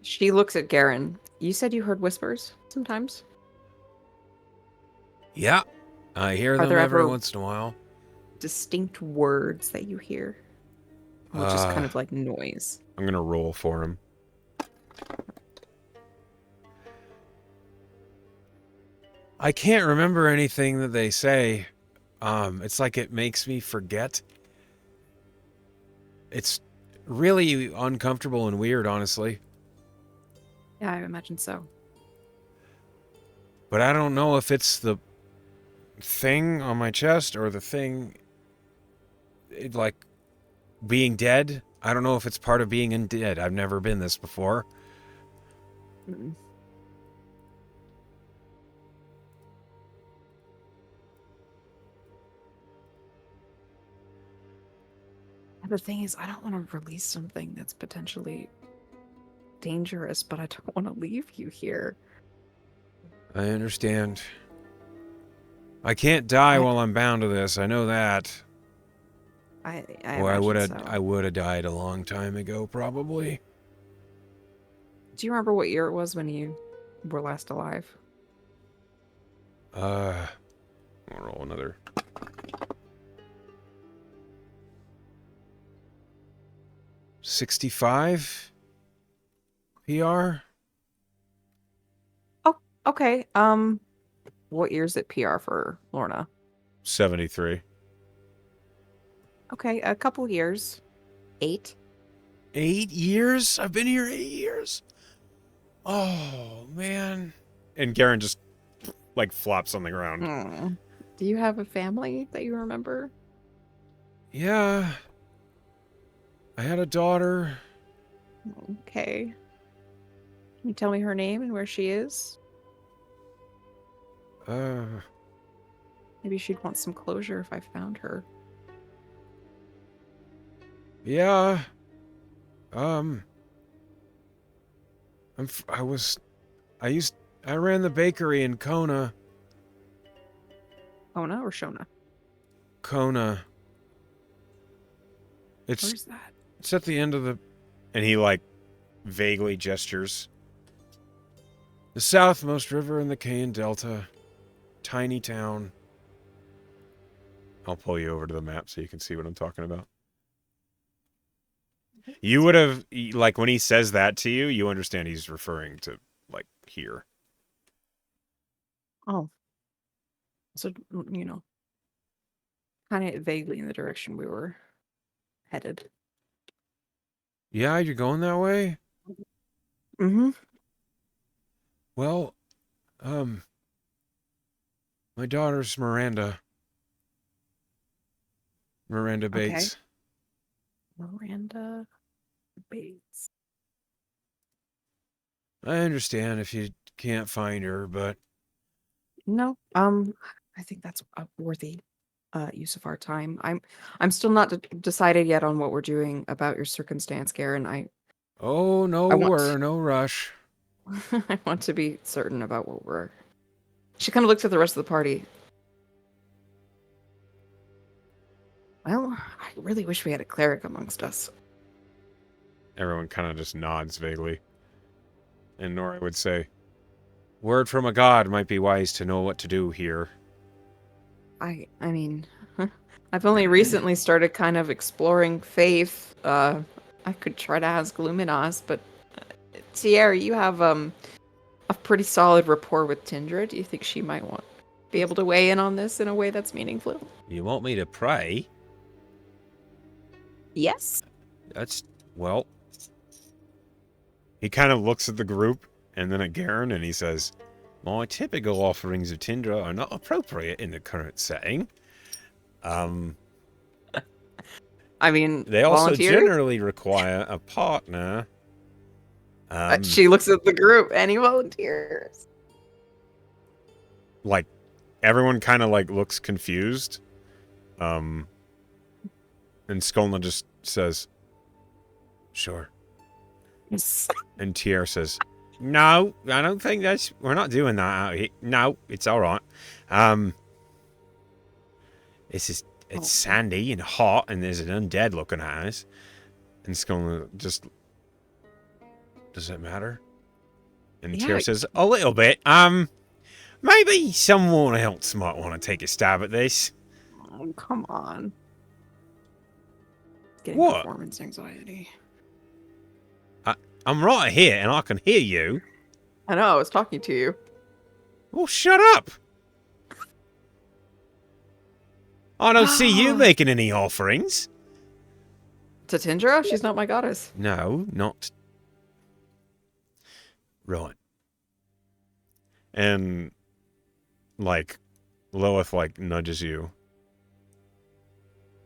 She looks at Garen. You said you heard whispers sometimes? Yeah, I hear them every once in a while. Distinct words that you hear? Or just kind of like noise? I'm going to roll for him. I can't remember anything that they say. It's like it makes me forget. It's really uncomfortable and weird, honestly. Yeah, I imagine so. But I don't know if it's the thing on my chest or the thing, like, being dead. I don't know if it's part of being undead. I've never been this before. Mm-mm. The thing is, I don't want to release something that's potentially dangerous, but I don't want to leave you here. I understand. I can't die while I'm bound to this. I know that. I would have died a long time ago, probably. Do you remember what year it was when you were last alive? I'll roll another. $65 PR. Oh, okay. What year is it PR for Lorna? 73. Okay, a couple years. 8. 8 years? I've been here 8 years. Oh, man. And Garen just, like, flops something around. Do you have a family that you remember? Yeah. I had a daughter. Okay. Can you tell me her name and where she is? Maybe she'd want some closure if I found her. Yeah. I ran the bakery in Kona. Ona or Shona? Kona. Where's that? It's at the end of the... And he, like, vaguely gestures. The southmost river in the Cayan Delta. Tiny town. I'll pull you over to the map so you can see what I'm talking about. You would have, like, when he says that to you, you understand he's referring to, like, here. Oh. So, kind of vaguely in the direction we were headed. Yeah, you're going that way? Mm-hmm. Well, my daughter's Miranda. Miranda Okay. Bates. Miranda Bates. I understand if you can't find her, but No, I think that's a worthy use of our time. I'm still not decided yet on what we're doing about your circumstance, Garen. oh, I want no rush. I want to be certain about what we're. She kind of looks at the rest of the party. Well, I really wish we had a cleric amongst us. Everyone kind of just nods vaguely. And Nora would say, "Word from a god might be wise to know what to do here." I mean, I've only recently started kind of exploring faith. I could try to ask Luminos, but Sierra, you have a pretty solid rapport with Tindra. Do you think she might be able to weigh in on this in a way that's meaningful? You want me to pray? Yes. That's, well... He kind of looks at the group and then at Garen and he says, "My typical offerings of Tindra are not appropriate in the current setting. I mean, They also volunteer? generally require a partner." She looks at the group. Any volunteers? Like, everyone kind of, like, looks confused. And Skolna just says, "Sure." Yes. And Tier says, "No, I don't think we're not doing that out here. No, it's alright. It's sandy and hot and there's an undead looking at us." And Skolna just, "Does it matter?" And Yeah. Tier says, "A little bit. Maybe someone else might want to take a stab at this." Oh, come on. Getting What? performance anxiety. I'm right here and I can hear you. I know, I was talking to you. Well, shut up. I don't see you making any offerings. To Tindra? She's not my goddess. No, not. Right. And, like, Lilith, like, nudges you.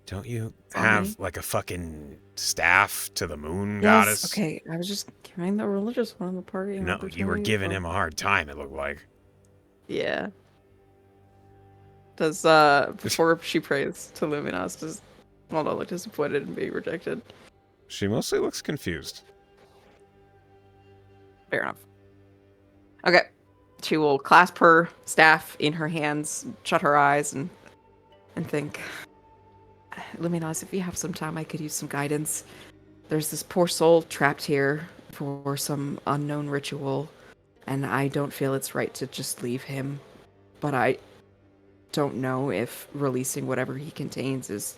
Don't you have, like, a fucking staff to the moon goddess? Okay, I was just giving the religious one of the party an No, you were opportunity giving him a hard time, it looked like. Yeah. Does, before she prays to Luminos, does Waldo look disappointed and being rejected? She mostly looks confused. Fair enough. Okay. She will clasp her staff in her hands, shut her eyes, and think, "Luminos, if you have some time, I could use some guidance. There's this poor soul trapped here for some unknown ritual, and I don't feel it's right to just leave him. But I don't know if releasing whatever he contains is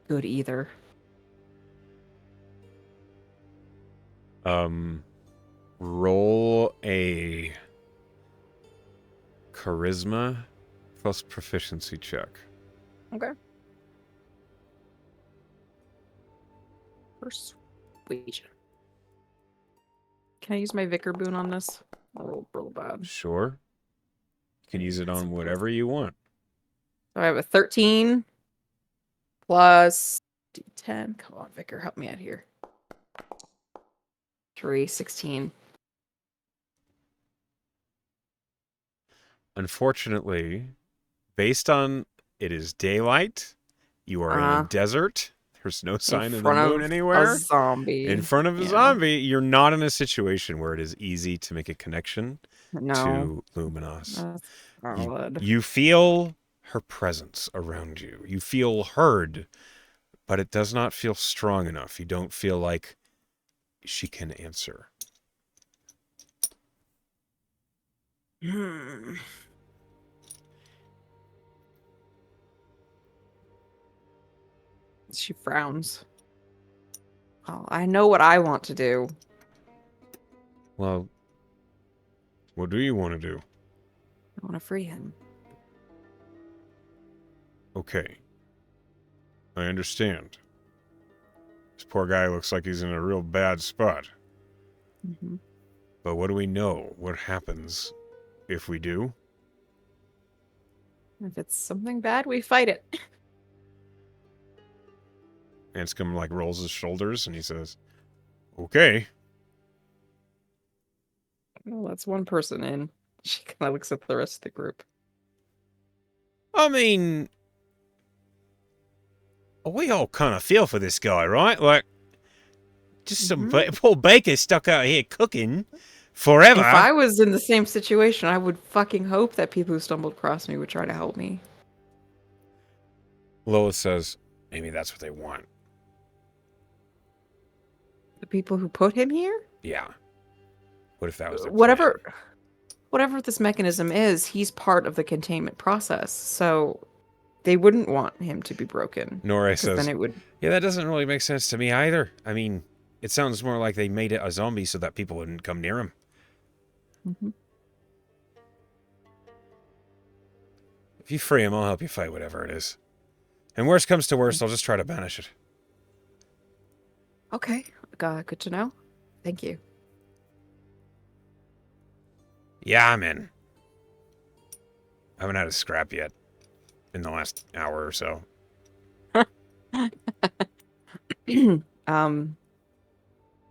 good either." Roll a charisma plus proficiency check. Okay. Persuasion. Can I use my Vicar boon on this? I'll roll bad. Sure. You can use it on whatever you want. So I have a 13 plus D10. Come on, Vicar, help me out here. 16. Unfortunately, based on it is daylight, you are in a desert, there's no sign of the moon anywhere. A zombie. In front of a zombie, you're not in a situation where it is easy to make a connection to Luminos. You feel her presence around you. You feel heard, but it does not feel strong enough. You don't feel like she can answer. She frowns. Oh, I know what I want to do. Well, what do you want to do? I want to free him. Okay. I understand. This poor guy looks like he's in a real bad spot. Mm-hmm. But what do we know? What happens if we do? If it's something bad, we fight it. Anscombe, like, rolls his shoulders and he says, okay. Well, that's one person in. She kind of looks at the rest of the group. I mean, we all kind of feel for this guy, right? Like, just some poor baker stuck out here cooking forever. If I was in the same situation, I would fucking hope that people who stumbled across me would try to help me. Lilith says, maybe that's what they want. The people who put him here? Yeah. What if that was their Whatever plan? this mechanism is, he's part of the containment process. So they wouldn't want him to be broken. Norre says, then it would... yeah, that doesn't really make sense to me either. I mean, it sounds more like they made it a zombie so that people wouldn't come near him. Mm-hmm. If you free him, I'll help you fight whatever it is. And worst comes to worst, I'll just try to banish it. Okay. Good to know. Thank you. Yeah, I'm in. I haven't had a scrap yet in the last hour or so.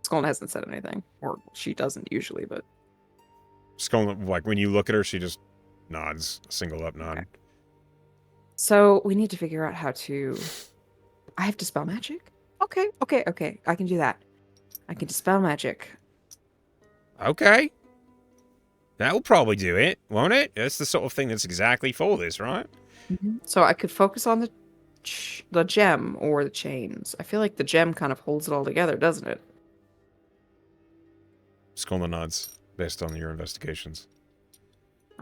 Skull hasn't said anything. Or she doesn't usually, but... Skull, like, when you look at her, she just nods. A single up nod. Okay. So, we need to figure out how to... I have Dispel Magic? Okay. I can do that. I can Dispel Magic. Okay. That will probably do it, won't it? That's the sort of thing that's exactly for this, right? Mm-hmm. So I could focus on the gem or the chains. I feel like the gem kind of holds it all together, doesn't it? Skull nods, based on your investigations.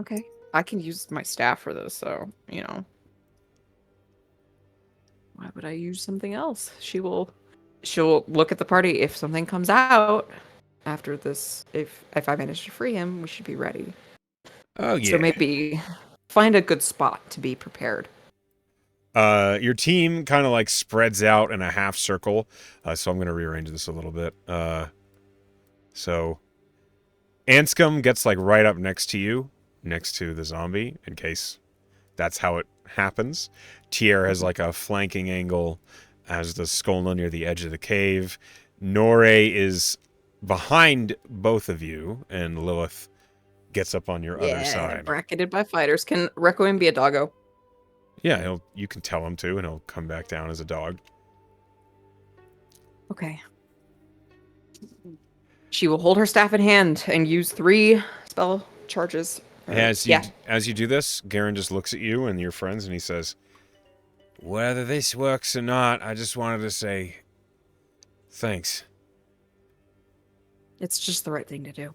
Okay. I can use my staff for this, so, you know. Why would I use something else? She'll look at the party. If something comes out after this, if I manage to free him, we should be ready. Oh, yeah. So maybe find a good spot to be prepared. Your team kind of like spreads out in a half circle. So I'm going to rearrange this a little bit. So Anscombe gets like right up next to you, next to the zombie, in case that's how it happens. Tier has like a flanking angle as the Skolna near the edge of the cave. Norre is behind both of you, and Lilith gets up on your other side. Bracketed by fighters. Can Requiem be a doggo? Yeah, you can tell him to, and he'll come back down as a dog. Okay. She will hold her staff in hand and use 3 spell charges. As you do this, Garen just looks at you and your friends, and he says, whether this works or not, I just wanted to say thanks. It's just the right thing to do.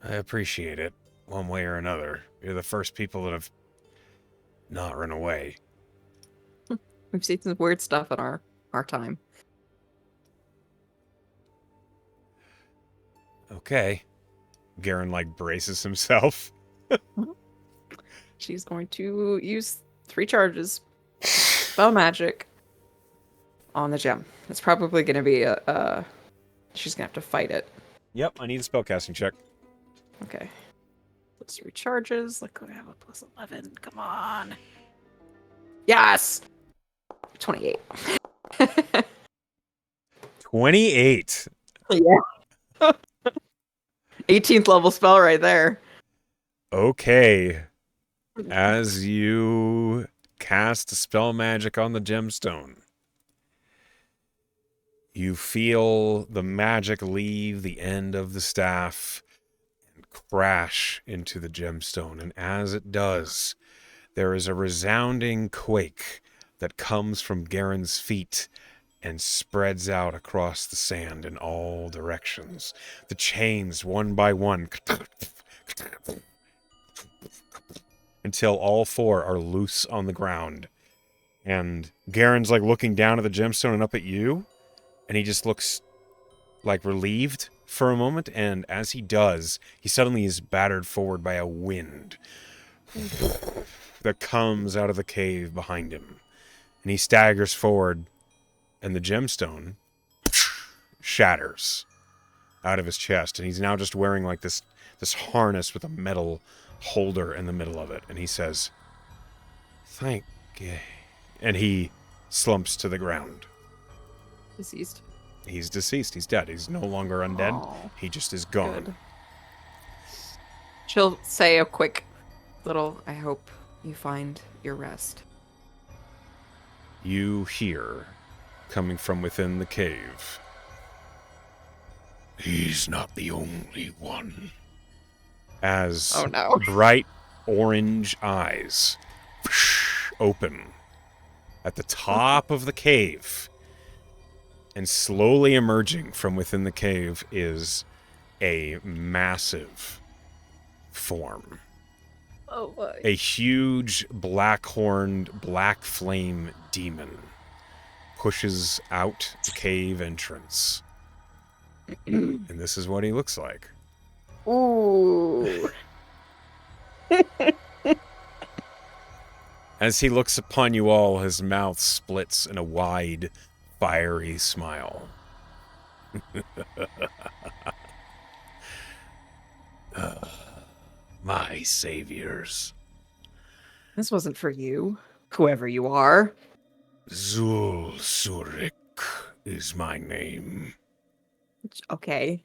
I appreciate it, one way or another. You're the first people that have not run away. We've seen some weird stuff in our time. Okay. Garen, like, braces himself. She's going to use 3 charges. Spell magic on the gem. It's probably going to be she's going to have to fight it. Yep, I need a spellcasting check. Okay. Plus 3 charges. Like, I have a plus 11. Come on. Yes! 28. 28. Yeah. 18th level spell right there. Okay. As you cast spell magic on the gemstone, you feel the magic leave the end of the staff and crash into the gemstone. And as it does, there is a resounding quake that comes from Garen's feet and spreads out across the sand in all directions. The chains, one by one, until all 4 are loose on the ground, And Garen's like looking down at the gemstone and up at you, and he just looks like relieved for a moment, and as he does, he suddenly is battered forward by a wind that comes out of the cave behind him. And he staggers forward, and the gemstone shatters out of his chest, and he's now just wearing like this harness with a metal holder in the middle of it, and he says, "Thank you." And he slumps to the ground. Deceased. He's deceased. He's dead. He's no longer undead. Oh, He just is gone. good. She'll say a quick little, I hope you find your rest. You hear, coming from within the cave, "He's not the only one." As Oh, no. bright orange eyes open at the top of the cave, and slowly emerging from within the cave is a massive form. Oh, my. A huge black-horned, black flame demon pushes out the cave entrance. And this is what he looks like. Ooh. As he looks upon you all, his mouth splits in a wide, fiery smile. My saviors. This wasn't for you, whoever you are. Zul Surik is my name. Okay.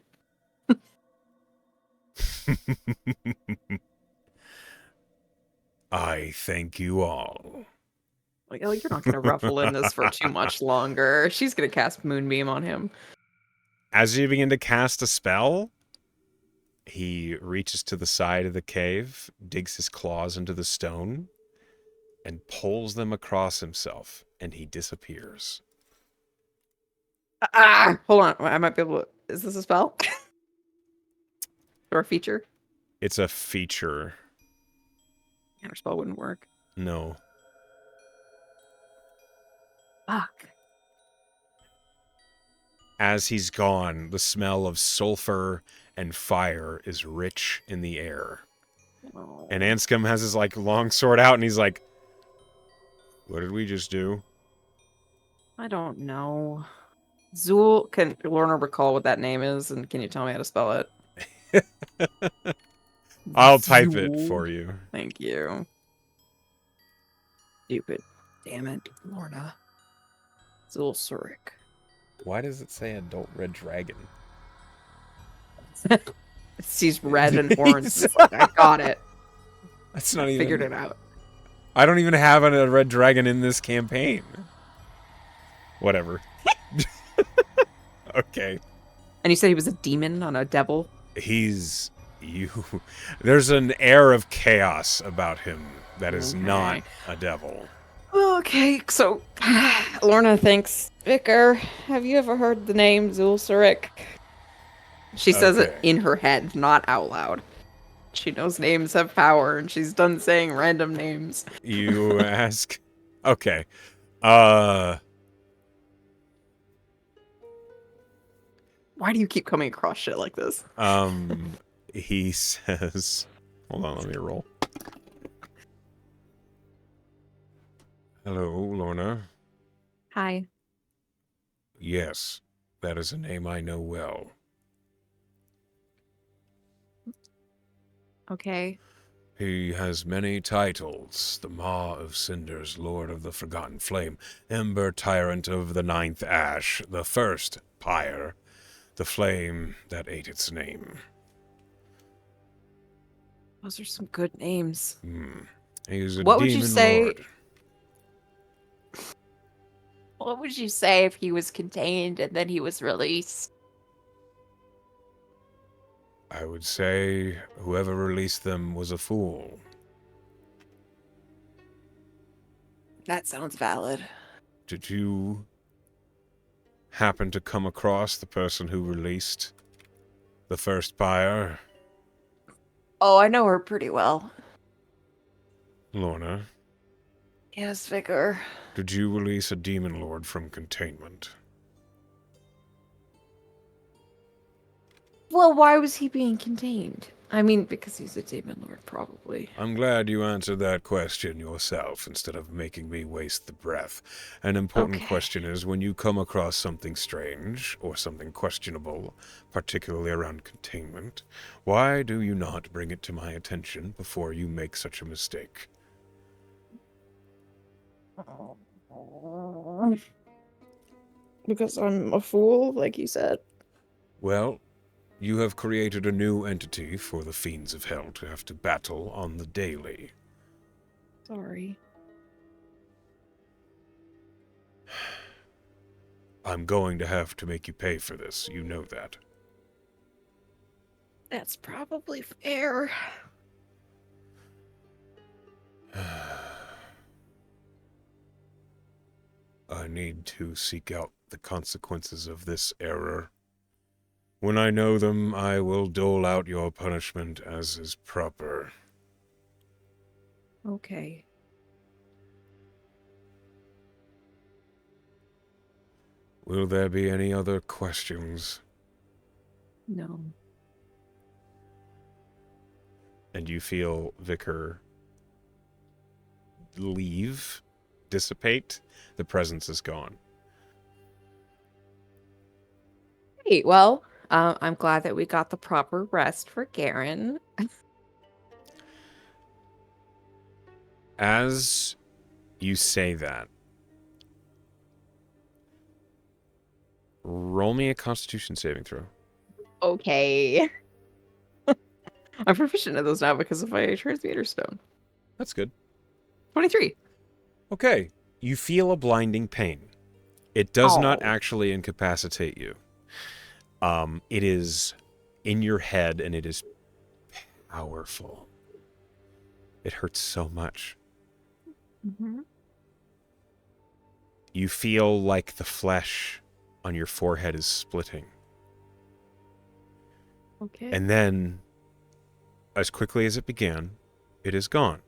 I thank you all. Like, oh, you're not going to ruffle in this for too much longer. She's going to cast Moonbeam on him. As you begin to cast a spell, he reaches to the side of the cave, digs his claws into the stone, and pulls them across himself, and he disappears. Hold on. I might be able to... Is this a spell? Or a feature? It's a feature. Counter spell wouldn't work. No. Fuck. As he's gone, the smell of sulfur and fire is rich in the air. Oh. And Anscombe has his, like, long sword out, and he's like, "What did we just do?" I don't know. Zool, can Lorna recall what that name is, and can you tell me how to spell it? I'll type it Zool. for you. Thank you. Stupid. Damn it, Lorna. Zool Surik. Why does it say adult red dragon? It sees red and orange. It's like, I got it. That's not even... Figured it out. I don't even have a red dragon in this campaign. Whatever. Okay. And you said he was a demon, not a devil? He's... There's an air of chaos about him that is not a devil. Okay, so Lorna thinks, Vicar, have you ever heard the name Zool Surik? She says it in her head, not out loud. She knows names have power, and she's done saying random names. You ask? Okay. Why do you keep coming across shit like this? He says... Hold on, let me roll. Hello, Lorna. Hi. Yes, that is a name I know well. Okay. He has many titles. The Maw of Cinders, Lord of the Forgotten Flame, Ember Tyrant of the Ninth Ash, the First Pyre, the Flame that ate its name. Those are some good names. He's a What would demon you say- lord. What would you say if he was contained and then he was released? I would say whoever released them was a fool. That sounds valid. Did you happen to come across the person who released the First Pyre, Oh, I know her pretty well. Lorna? Yes, Vicar. Did you release a demon lord from containment? Well, why was he being contained? I mean, because he's a demon lord, probably. I'm glad you answered that question yourself instead of making me waste the breath. An important Okay. question is when you come across something strange or something questionable, particularly around containment, why do you not bring it to my attention before you make such a mistake? Because I'm a fool, like you said. Well, you have created a new entity for the fiends of hell to have to battle on the daily. Sorry. I'm going to have to make you pay for this, you know that. That's probably fair. I need to seek out the consequences of this error. When I know them, I will dole out your punishment as is proper. Okay. Will there be any other questions? No. And you feel Vicar leave, dissipate. The presence is gone. Hey, well, I'm glad that we got the proper rest for Garen. As you say that, roll me a Constitution saving throw. Okay. I'm proficient at those now because of my transmuter stone. That's good. 23. Okay. You feel a blinding pain. It does not Oh. actually incapacitate you. It is in your head, and it is powerful. It hurts so much. Mm-hmm. You feel like the flesh on your forehead is splitting. Okay. And then, as quickly as it began, it is gone.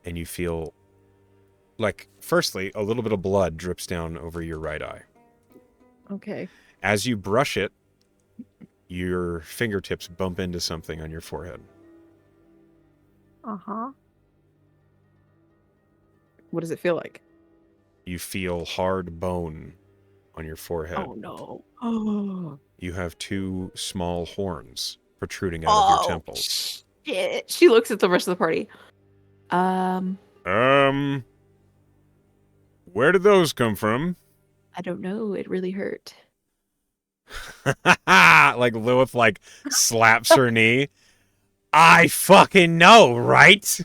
And you feel like, firstly, a little bit of blood drips down over your right eye. Okay. As you brush it, your fingertips bump into something on your forehead. Uh-huh. What does it feel like? You feel hard bone on your forehead. Oh no. Oh. You have two small horns protruding out of your Oh temples. shit. She looks at the rest of the party. Where did those come from? I don't know. It really hurt. Like Lilith slaps her knee. I fucking know, right?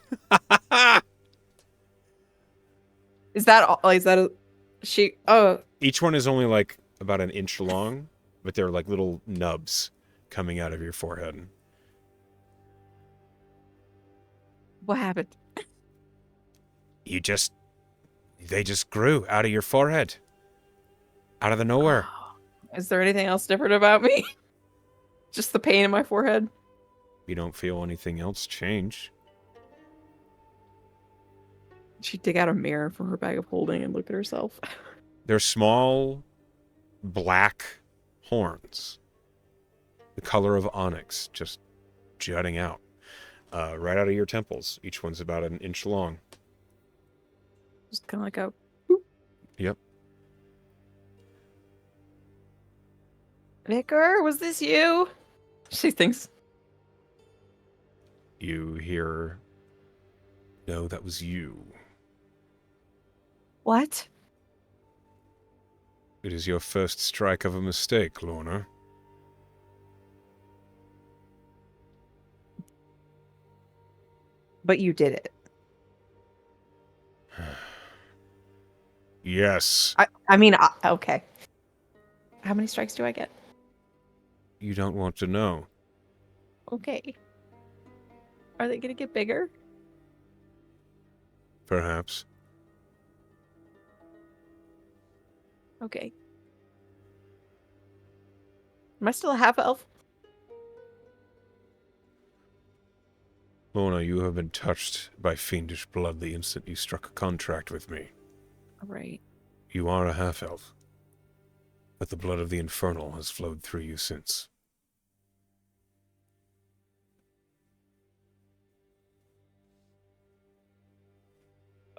Is that all? Is that a she? Oh, Each one is only about an inch long, but they're like little nubs coming out of your forehead. what happened? They just grew out of your forehead. Out of the nowhere. Is there anything else different about me? Just the pain in my forehead? You don't feel anything else change. She dig out a mirror from her bag of holding and look at herself. They're small, black horns. The color of onyx, just jutting out. Right out of your temples. Each one's about an inch long. Just kind of like a. Yep. Vicar, was this you? She thinks. You hear, no, that was you. What? It is your first strike of a mistake, Lorna. But you did it. Yes. I mean, okay. How many strikes do I get? You don't want to know. Okay. Are they gonna get bigger? Perhaps. Okay. Am I still a half elf? Lorna, you have been touched by fiendish blood the instant you struck a contract with me. Right. You are a half-elf, but the blood of the Infernal has flowed through you since.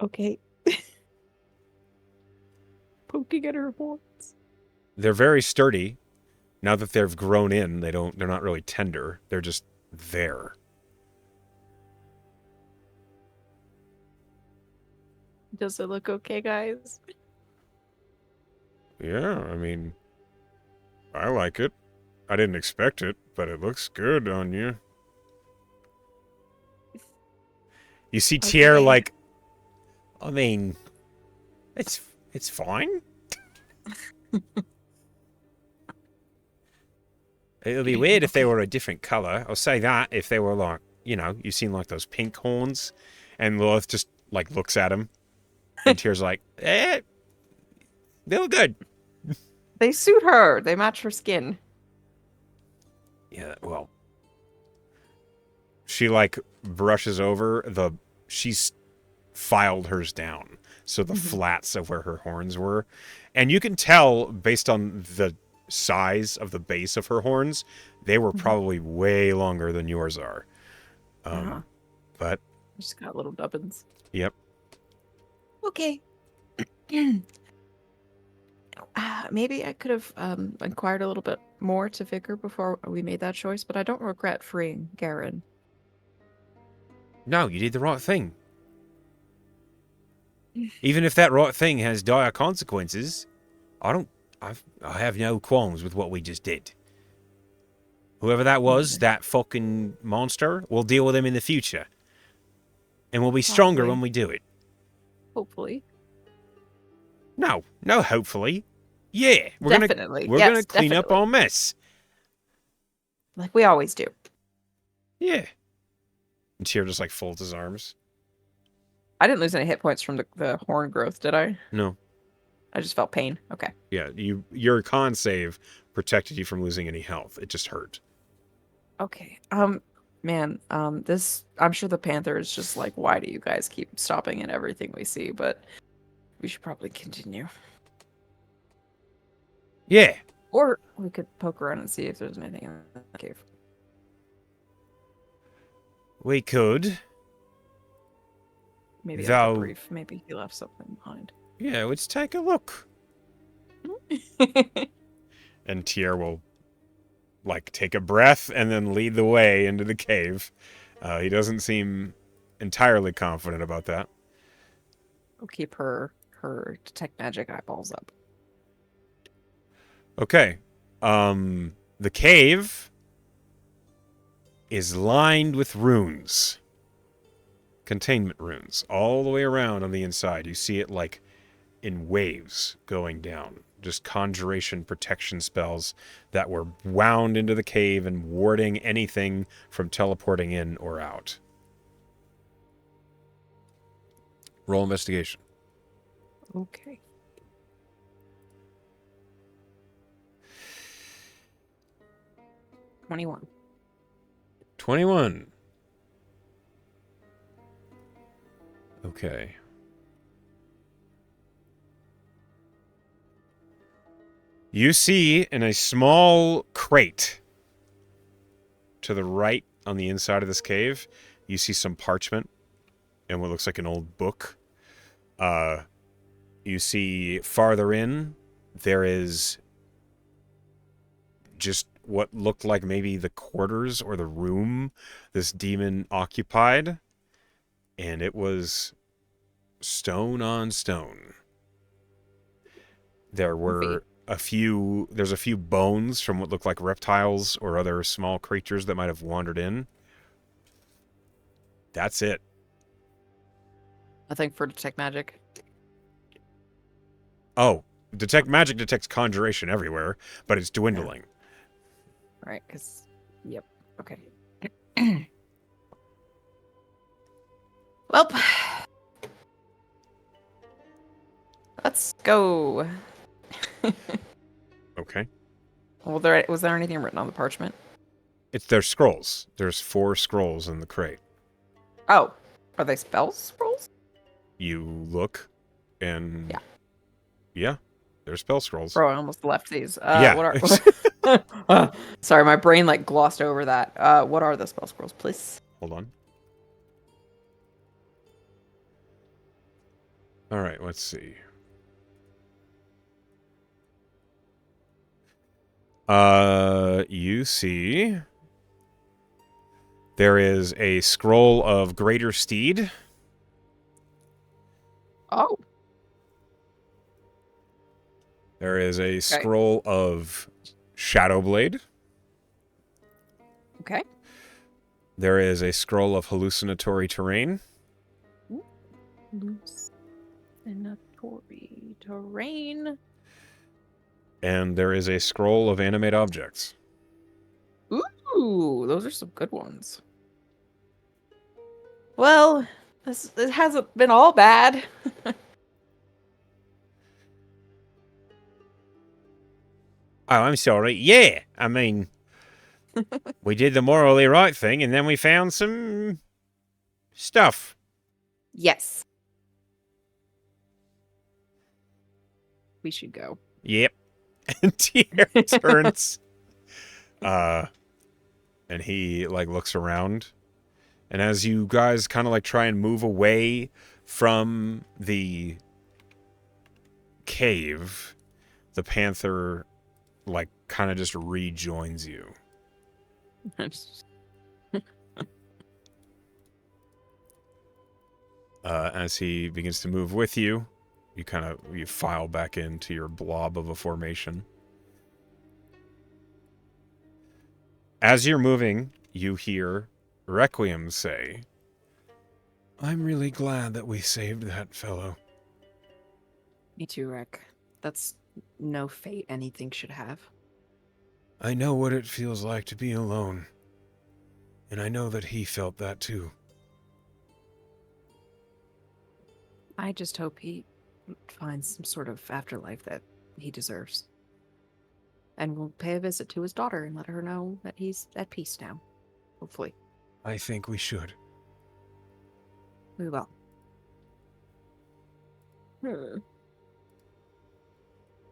Okay. Poking at her horns. They're very sturdy. Now that they've grown in, they're not really tender. They're just there. Does it look okay, guys? Yeah, I mean, I like it. I didn't expect it, but it looks good on you. You see Tier Okay. like, I mean, it's fine. It would be weird if they were a different color. I'll say that if they were like, you've seen like those pink horns, and Lilith just like looks at him, and Tier's like, they look good. They suit her. They match her skin. Yeah, well, she like brushes over she's filed hers down, so the flats of where her horns were, and you can tell based on the size of the base of her horns, they were probably way longer than yours are. But Just got little dubbins. yep. Okay. Maybe I could have inquired a little bit more to Vicar before we made that choice, but I don't regret freeing Garen. No, you did the right thing. Even if that right thing has dire consequences, I have no qualms with what we just did. Whoever that was, that fucking monster, we'll deal with him in the future. And we'll be stronger Probably. when we do it. Hopefully. No, hopefully. Yeah, Definitely. We're Yes, gonna clean up definitely. our mess. Like we always do. Yeah. And Tyr just like folds his arms. I didn't lose any hit points from the horn growth, did I? No. I just felt pain. Okay. Yeah, your con save protected you from losing any health. It just hurt. Okay. Man, this I'm sure the Panther is just like, why do you guys keep stopping at everything we see? But we should probably continue. Yeah. Or we could poke around and see if there's anything in the cave. We could. Maybe like Though- a brief. Maybe he left something behind. Yeah, let's take a look. And Tyr will like take a breath and then lead the way into the cave. He doesn't seem entirely confident about that. We'll keep her detect magic eyeballs up. Okay. The cave is lined with runes. Containment runes all the way around on the inside. You see it like in waves going down. Just conjuration protection spells that were wound into the cave and warding anything from teleporting in or out. Roll investigation. Okay. $21. 21. Okay. You see in a small crate to the right on the inside of this cave, you see some parchment and what looks like an old book. You see farther in, there is just what looked like maybe the quarters or the room this demon occupied. And it was stone on stone. There were there's a few bones from what looked like reptiles or other small creatures that might have wandered in. That's it. Nothing for detect magic. Oh, detect magic detects conjuration everywhere, but it's dwindling. All right, because, yep. Okay. Well, let's go. Okay. Well, was there anything written on the parchment? There's scrolls. There's 4 scrolls in the crate. Oh, are they spell scrolls? You look, and Yeah. yeah, they're spell scrolls. Bro, I almost left these. Yeah. What are? Sorry, my brain like glossed over that. What are the spell scrolls, please? Hold on. All right, let's see. You see, there is a scroll of Greater Steed. Oh, There is a scroll of Shadowblade. okay. There is a scroll of Hallucinatory Terrain. Hallucinatory terrain. And there is a scroll of Animate Objects. Ooh, those are some good ones. Well, it hasn't been all bad. Oh, I'm sorry. Yeah, I mean, we did the morally right thing, and then we found some stuff. Yes. We should go. Yep. And Tier turns. And he, like, looks around. And as you guys kind of, like, try and move away from the cave, the panther, like, kind of just rejoins you. As he begins to move with you, you file back into your blob of a formation. As you're moving, you hear Requiem say, "I'm really glad that we saved that fellow." Me too, Rick. That's no fate anything should have. I know what it feels like to be alone. And I know that he felt that too. I just hope he finds some sort of afterlife that he deserves. And we'll pay a visit to his daughter and let her know that he's at peace now. Hopefully. I think we should. We will.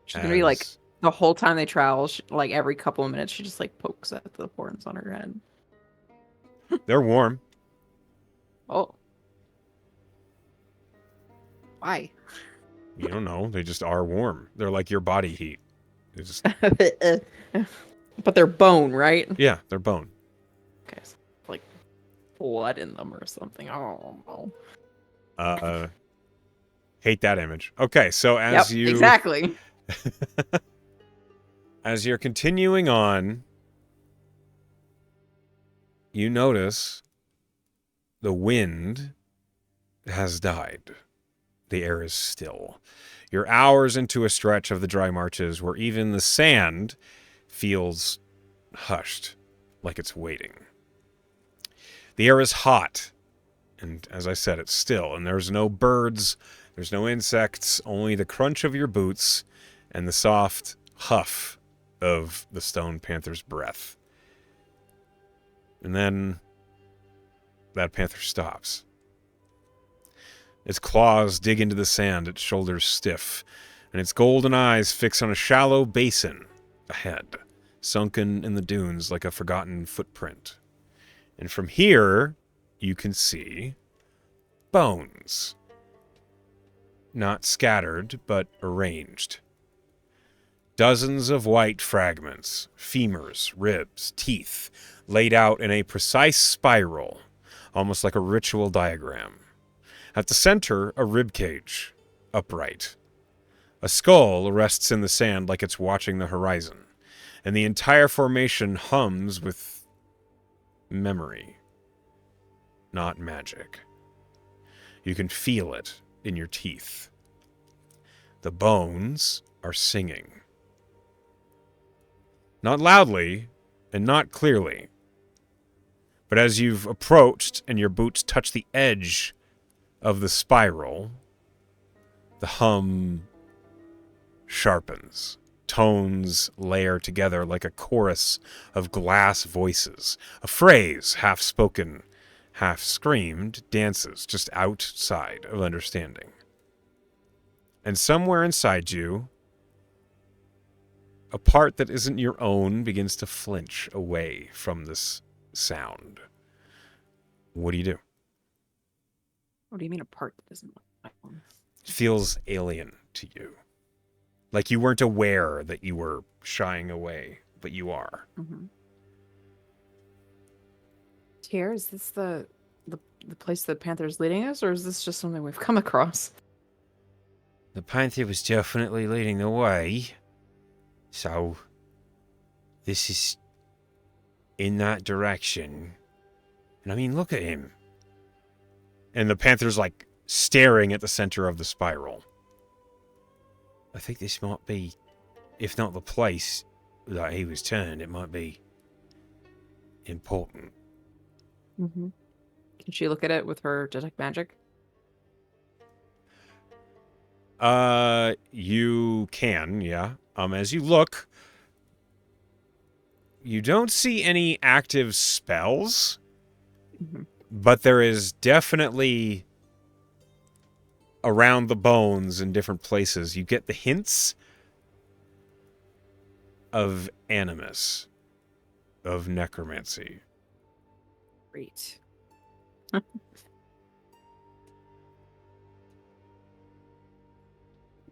She's gonna be like, the whole time they travel, like every couple of minutes, she just like pokes at the horns on her head. They're warm. Oh. Why? You don't know. They just are warm. They're like your body heat. It's just... But they're bone, right? Yeah, they're bone. Okay, so like blood in them or something. Oh no. Hate that image. Okay, so as you exactly. As you're continuing on, you notice the wind has died. The air is still. You're hours into a stretch of the dry marches where even the sand feels hushed, like it's waiting. The air is hot, and as I said, it's still, and there's no birds, there's no insects, only the crunch of your boots and the soft huff of the stone panther's breath. And then that panther stops. Its claws dig into the sand, its shoulders stiff, and its golden eyes fix on a shallow basin ahead, sunken in the dunes like a forgotten footprint. And from here, you can see bones. Not scattered, but arranged. Dozens of white fragments, femurs, ribs, teeth, laid out in a precise spiral, almost like a ritual diagram. At the center, a rib cage, upright. A skull rests in the sand like it's watching the horizon, and the entire formation hums with memory, not magic. You can feel it in your teeth. The bones are singing. Not loudly and not clearly, but as you've approached and your boots touch the edge of the spiral, the hum sharpens. Tones layer together like a chorus of glass voices, a phrase half spoken half screamed, dances just outside of understanding. And somewhere inside you, a part that isn't your own begins to flinch away from this sound. What do you do? What do you mean a part that doesn't look like one? It feels alien to you. Like you weren't aware that you were shying away, but you are. Mm-hmm. Here, is this the place the Panther's leading us, or is this just something we've come across? The Panther was definitely leading the way. So, this is in that direction. And I mean, look at him. And the Panther's like staring at the center of the spiral. I think this might be, if not the place that he was turned, it might be important. Mm-hmm. Can she look at it with her detect magic? You can, yeah. As you look, you don't see any active spells, but there is definitely around the bones in different places. You get the hints of animus, of necromancy. Great.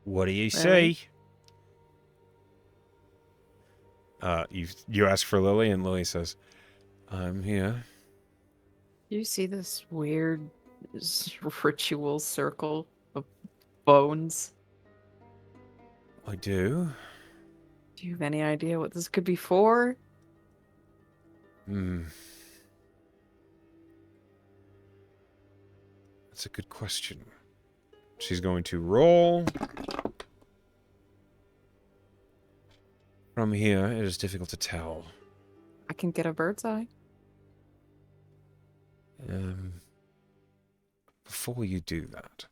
What do you Lily? say? You ask for Lily, and Lily says, "I'm here." You see this weird ritual circle of bones? I do. Do you have any idea what this could be for? That's a good question. She's going to roll. From here, it is difficult to tell. I can get a bird's eye. Before you do that,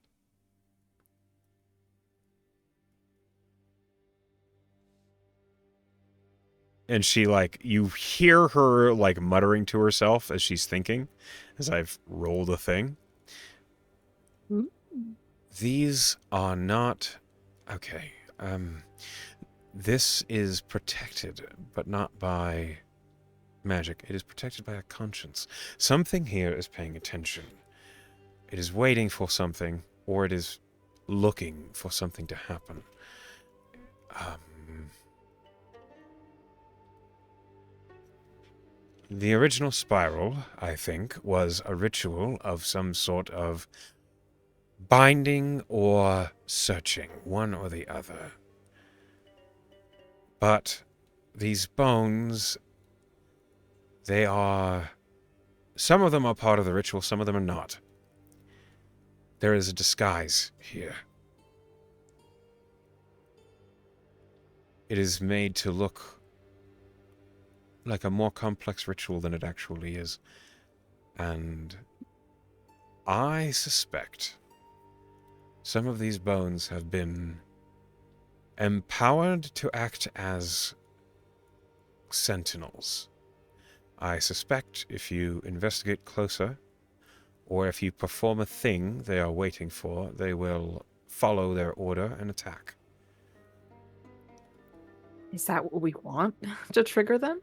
and she, like, you hear her, like, muttering to herself as she's thinking, as I've rolled a thing. These are not... Okay, this is protected, but not by magic. It is protected by a conscience. Something here is paying attention. It is waiting for something, or it is looking for something to happen. The original spiral, I think, was a ritual of some sort of binding or searching, one or the other. But these bones, they are... Some of them are part of the ritual, some of them are not. There is a disguise here. It is made to look like a more complex ritual than it actually is. And I suspect some of these bones have been empowered to act as sentinels. I suspect if you investigate closer, or if you perform a thing they are waiting for, they will follow their order and attack. Is that what we want to trigger them?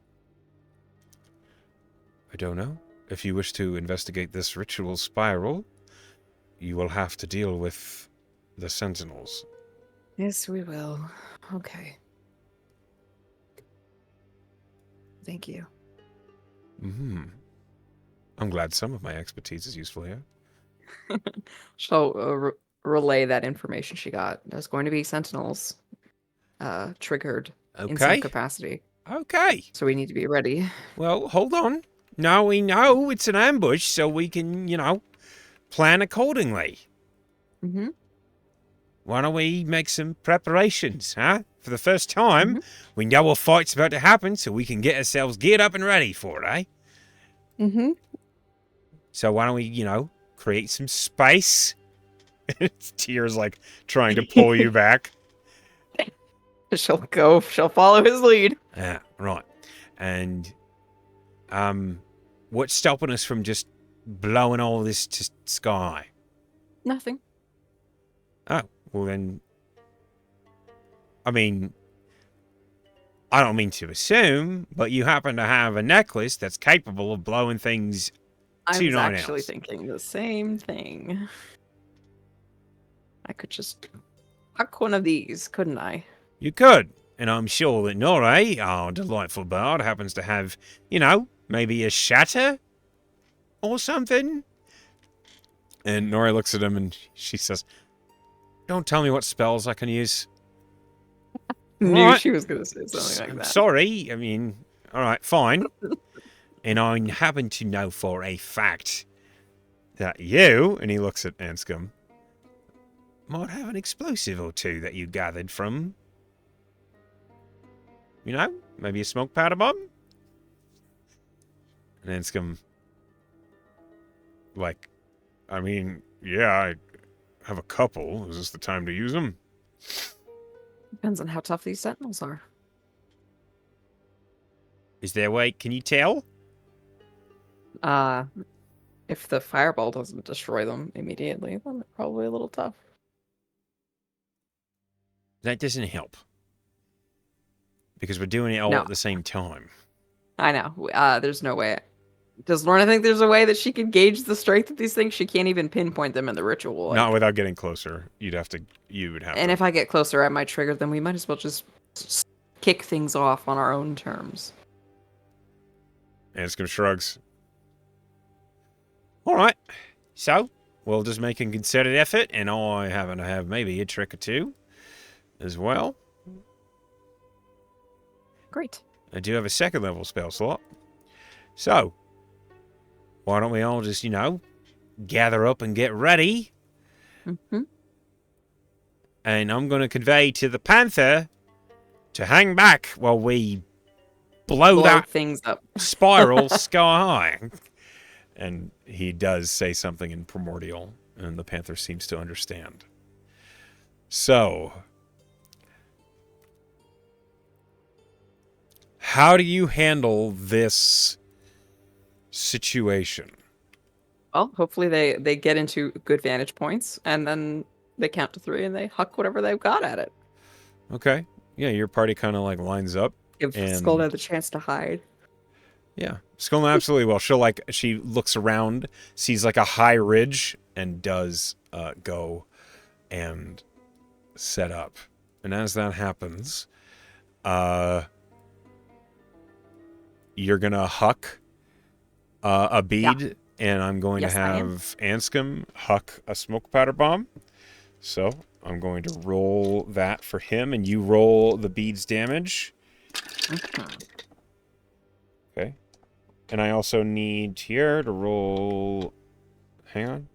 I don't know. If you wish to investigate this ritual spiral, you will have to deal with the sentinels. Yes, we will. Okay. Thank you. I'm glad some of my expertise is useful here. She'll relay that information she got. There's going to be sentinels triggered in some Okay. capacity. Okay. So we need to be ready. Well, hold on. Now we know it's an ambush, so we can, plan accordingly. Mm-hmm. Why don't we make some preparations, huh? For the first time, we know a fight's about to happen, so we can get ourselves geared up and ready for it, eh? Mm-hmm. So why don't we, create some space? Tears, like, trying to pull you back. She'll follow his lead. Yeah, right. And, what's stopping us from just blowing all this to sky? Nothing. Oh, well then... I mean... I don't mean to assume, but you happen to have a necklace that's capable of blowing things I to was nine actually else. thinking the same thing. I could just huck one of these, couldn't I? You could. And I'm sure that Norrie, our delightful bard, happens to have, you know, maybe a shatter or something. And Norrie looks at him and she says, don't tell me what spells I can use. Knew Right. she was going to say something like that. Sorry. I mean, all right, fine. And I happen to know for a fact that you, and he looks at Anscombe, might have an explosive or two that you gathered from, you know, maybe a smoke powder bomb? And Anscombe, like, I mean, yeah, I have a couple. Is this the time to use them? Depends on how tough these sentinels are. Is there a way, can you tell? If the fireball doesn't destroy them immediately, then they're probably a little tough. That doesn't help. Because we're doing it all No. at the same time. I know. There's no way. Does Lorna think there's a way that she could gauge the strength of these things? She can't even pinpoint them in the ritual. Not without getting closer. You would have And to. if I get closer, I might trigger them. We might as well just kick things off on our own terms. Anscombe shrugs. All right. So, we'll just make a concerted effort, and I happen to have maybe a trick or two as well. Great. I do have a second level spell slot. So, why don't we all just, you know, gather up and get ready? Mm-hmm. And I'm going to convey to the panther to hang back while we blow that things up. spiral sky high. And he does say something in primordial, and the panther seems to understand. So, how do you handle this situation? Well, hopefully they get into good vantage points, and then they count to 3 and they huck whatever they've got at it. Okay. Yeah, your party kind of like lines up. Give And- Skullnet the chance to hide. Yeah. Skullna absolutely will. She looks around, sees like a high ridge, and does go and set up. And as that happens, you're gonna huck a bead, and I'm going Yes, to I am. have Anscombe huck a smoke powder bomb. So I'm going to roll that for him, and you roll the bead's damage. Mhm. Okay. And I also need Tier to roll... Hang on.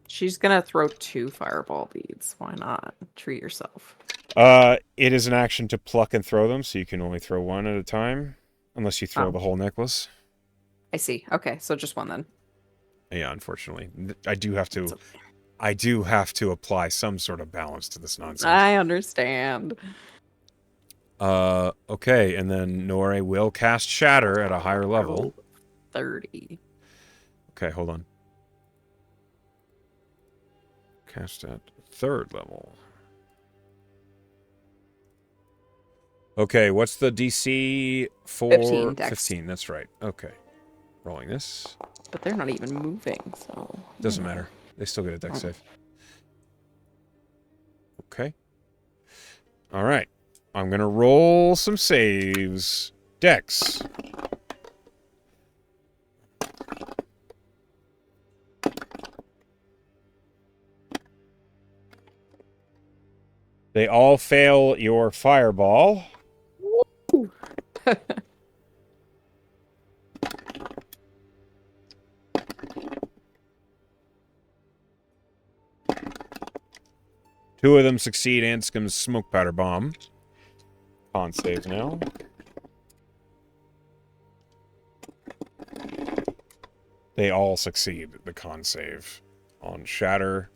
She's gonna throw 2 fireball beads. Why not? Treat yourself. It is an action to pluck and throw them, so you can only throw one at a time. Unless you throw Oh. the whole necklace. I see. Okay, so just one then. Yeah, unfortunately. I do have It's to... okay. I do have to apply some sort of balance to this nonsense. I understand. Okay, and then Nore will cast Shatter at a higher level. 30. Okay, hold on. Cast at 3rd level. Okay, what's the DC for... 15 dex. 15, that's right. Okay. Rolling this. But they're not even moving, so... Doesn't matter. They still get a dex save. Okay. All right. I'm going to roll some saves. Dex. They all fail your fireball. Two of them succeed Anscombe's smoke powder bomb. Con save now. They all succeed the con save on Shatter.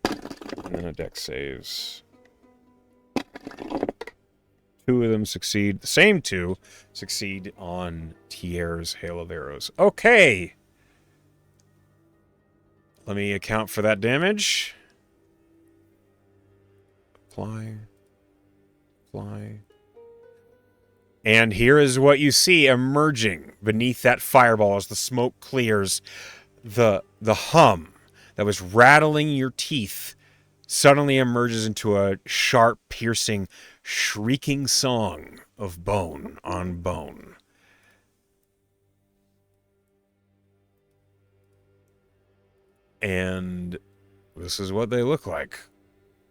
And then a dex saves. Two of them succeed. The same two succeed on Tier's Hail of Arrows. Okay. Let me account for that damage. Apply. And here is what you see emerging beneath that fireball as the smoke clears. The hum that was rattling your teeth suddenly emerges into a sharp, piercing, shrieking song of bone on bone. And this is what they look like.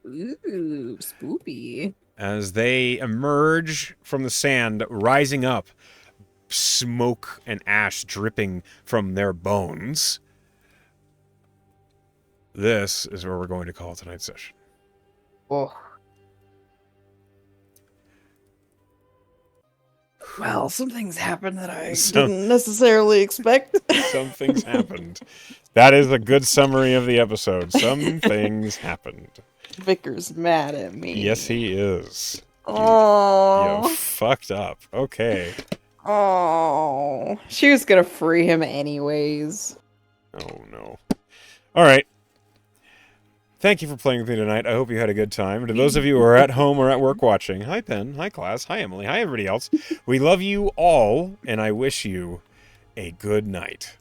Ooh, spoopy. As they emerge from the sand, rising up, smoke and ash dripping from their bones. This is where we're going to call tonight's session. Oh. Well, some things happened that I didn't necessarily expect. Some things happened. That is a good summary of the episode. Some things happened. Vicar's mad at me. Yes, he is. Oh. You fucked up. Okay. Oh. She was gonna free him anyways. Oh, no. All right. Thank you for playing with me tonight. I hope you had a good time. To those of you who are at home or at work watching, hi, Penn. Hi, class. Hi, Emily. Hi, everybody else. We love you all, and I wish you a good night.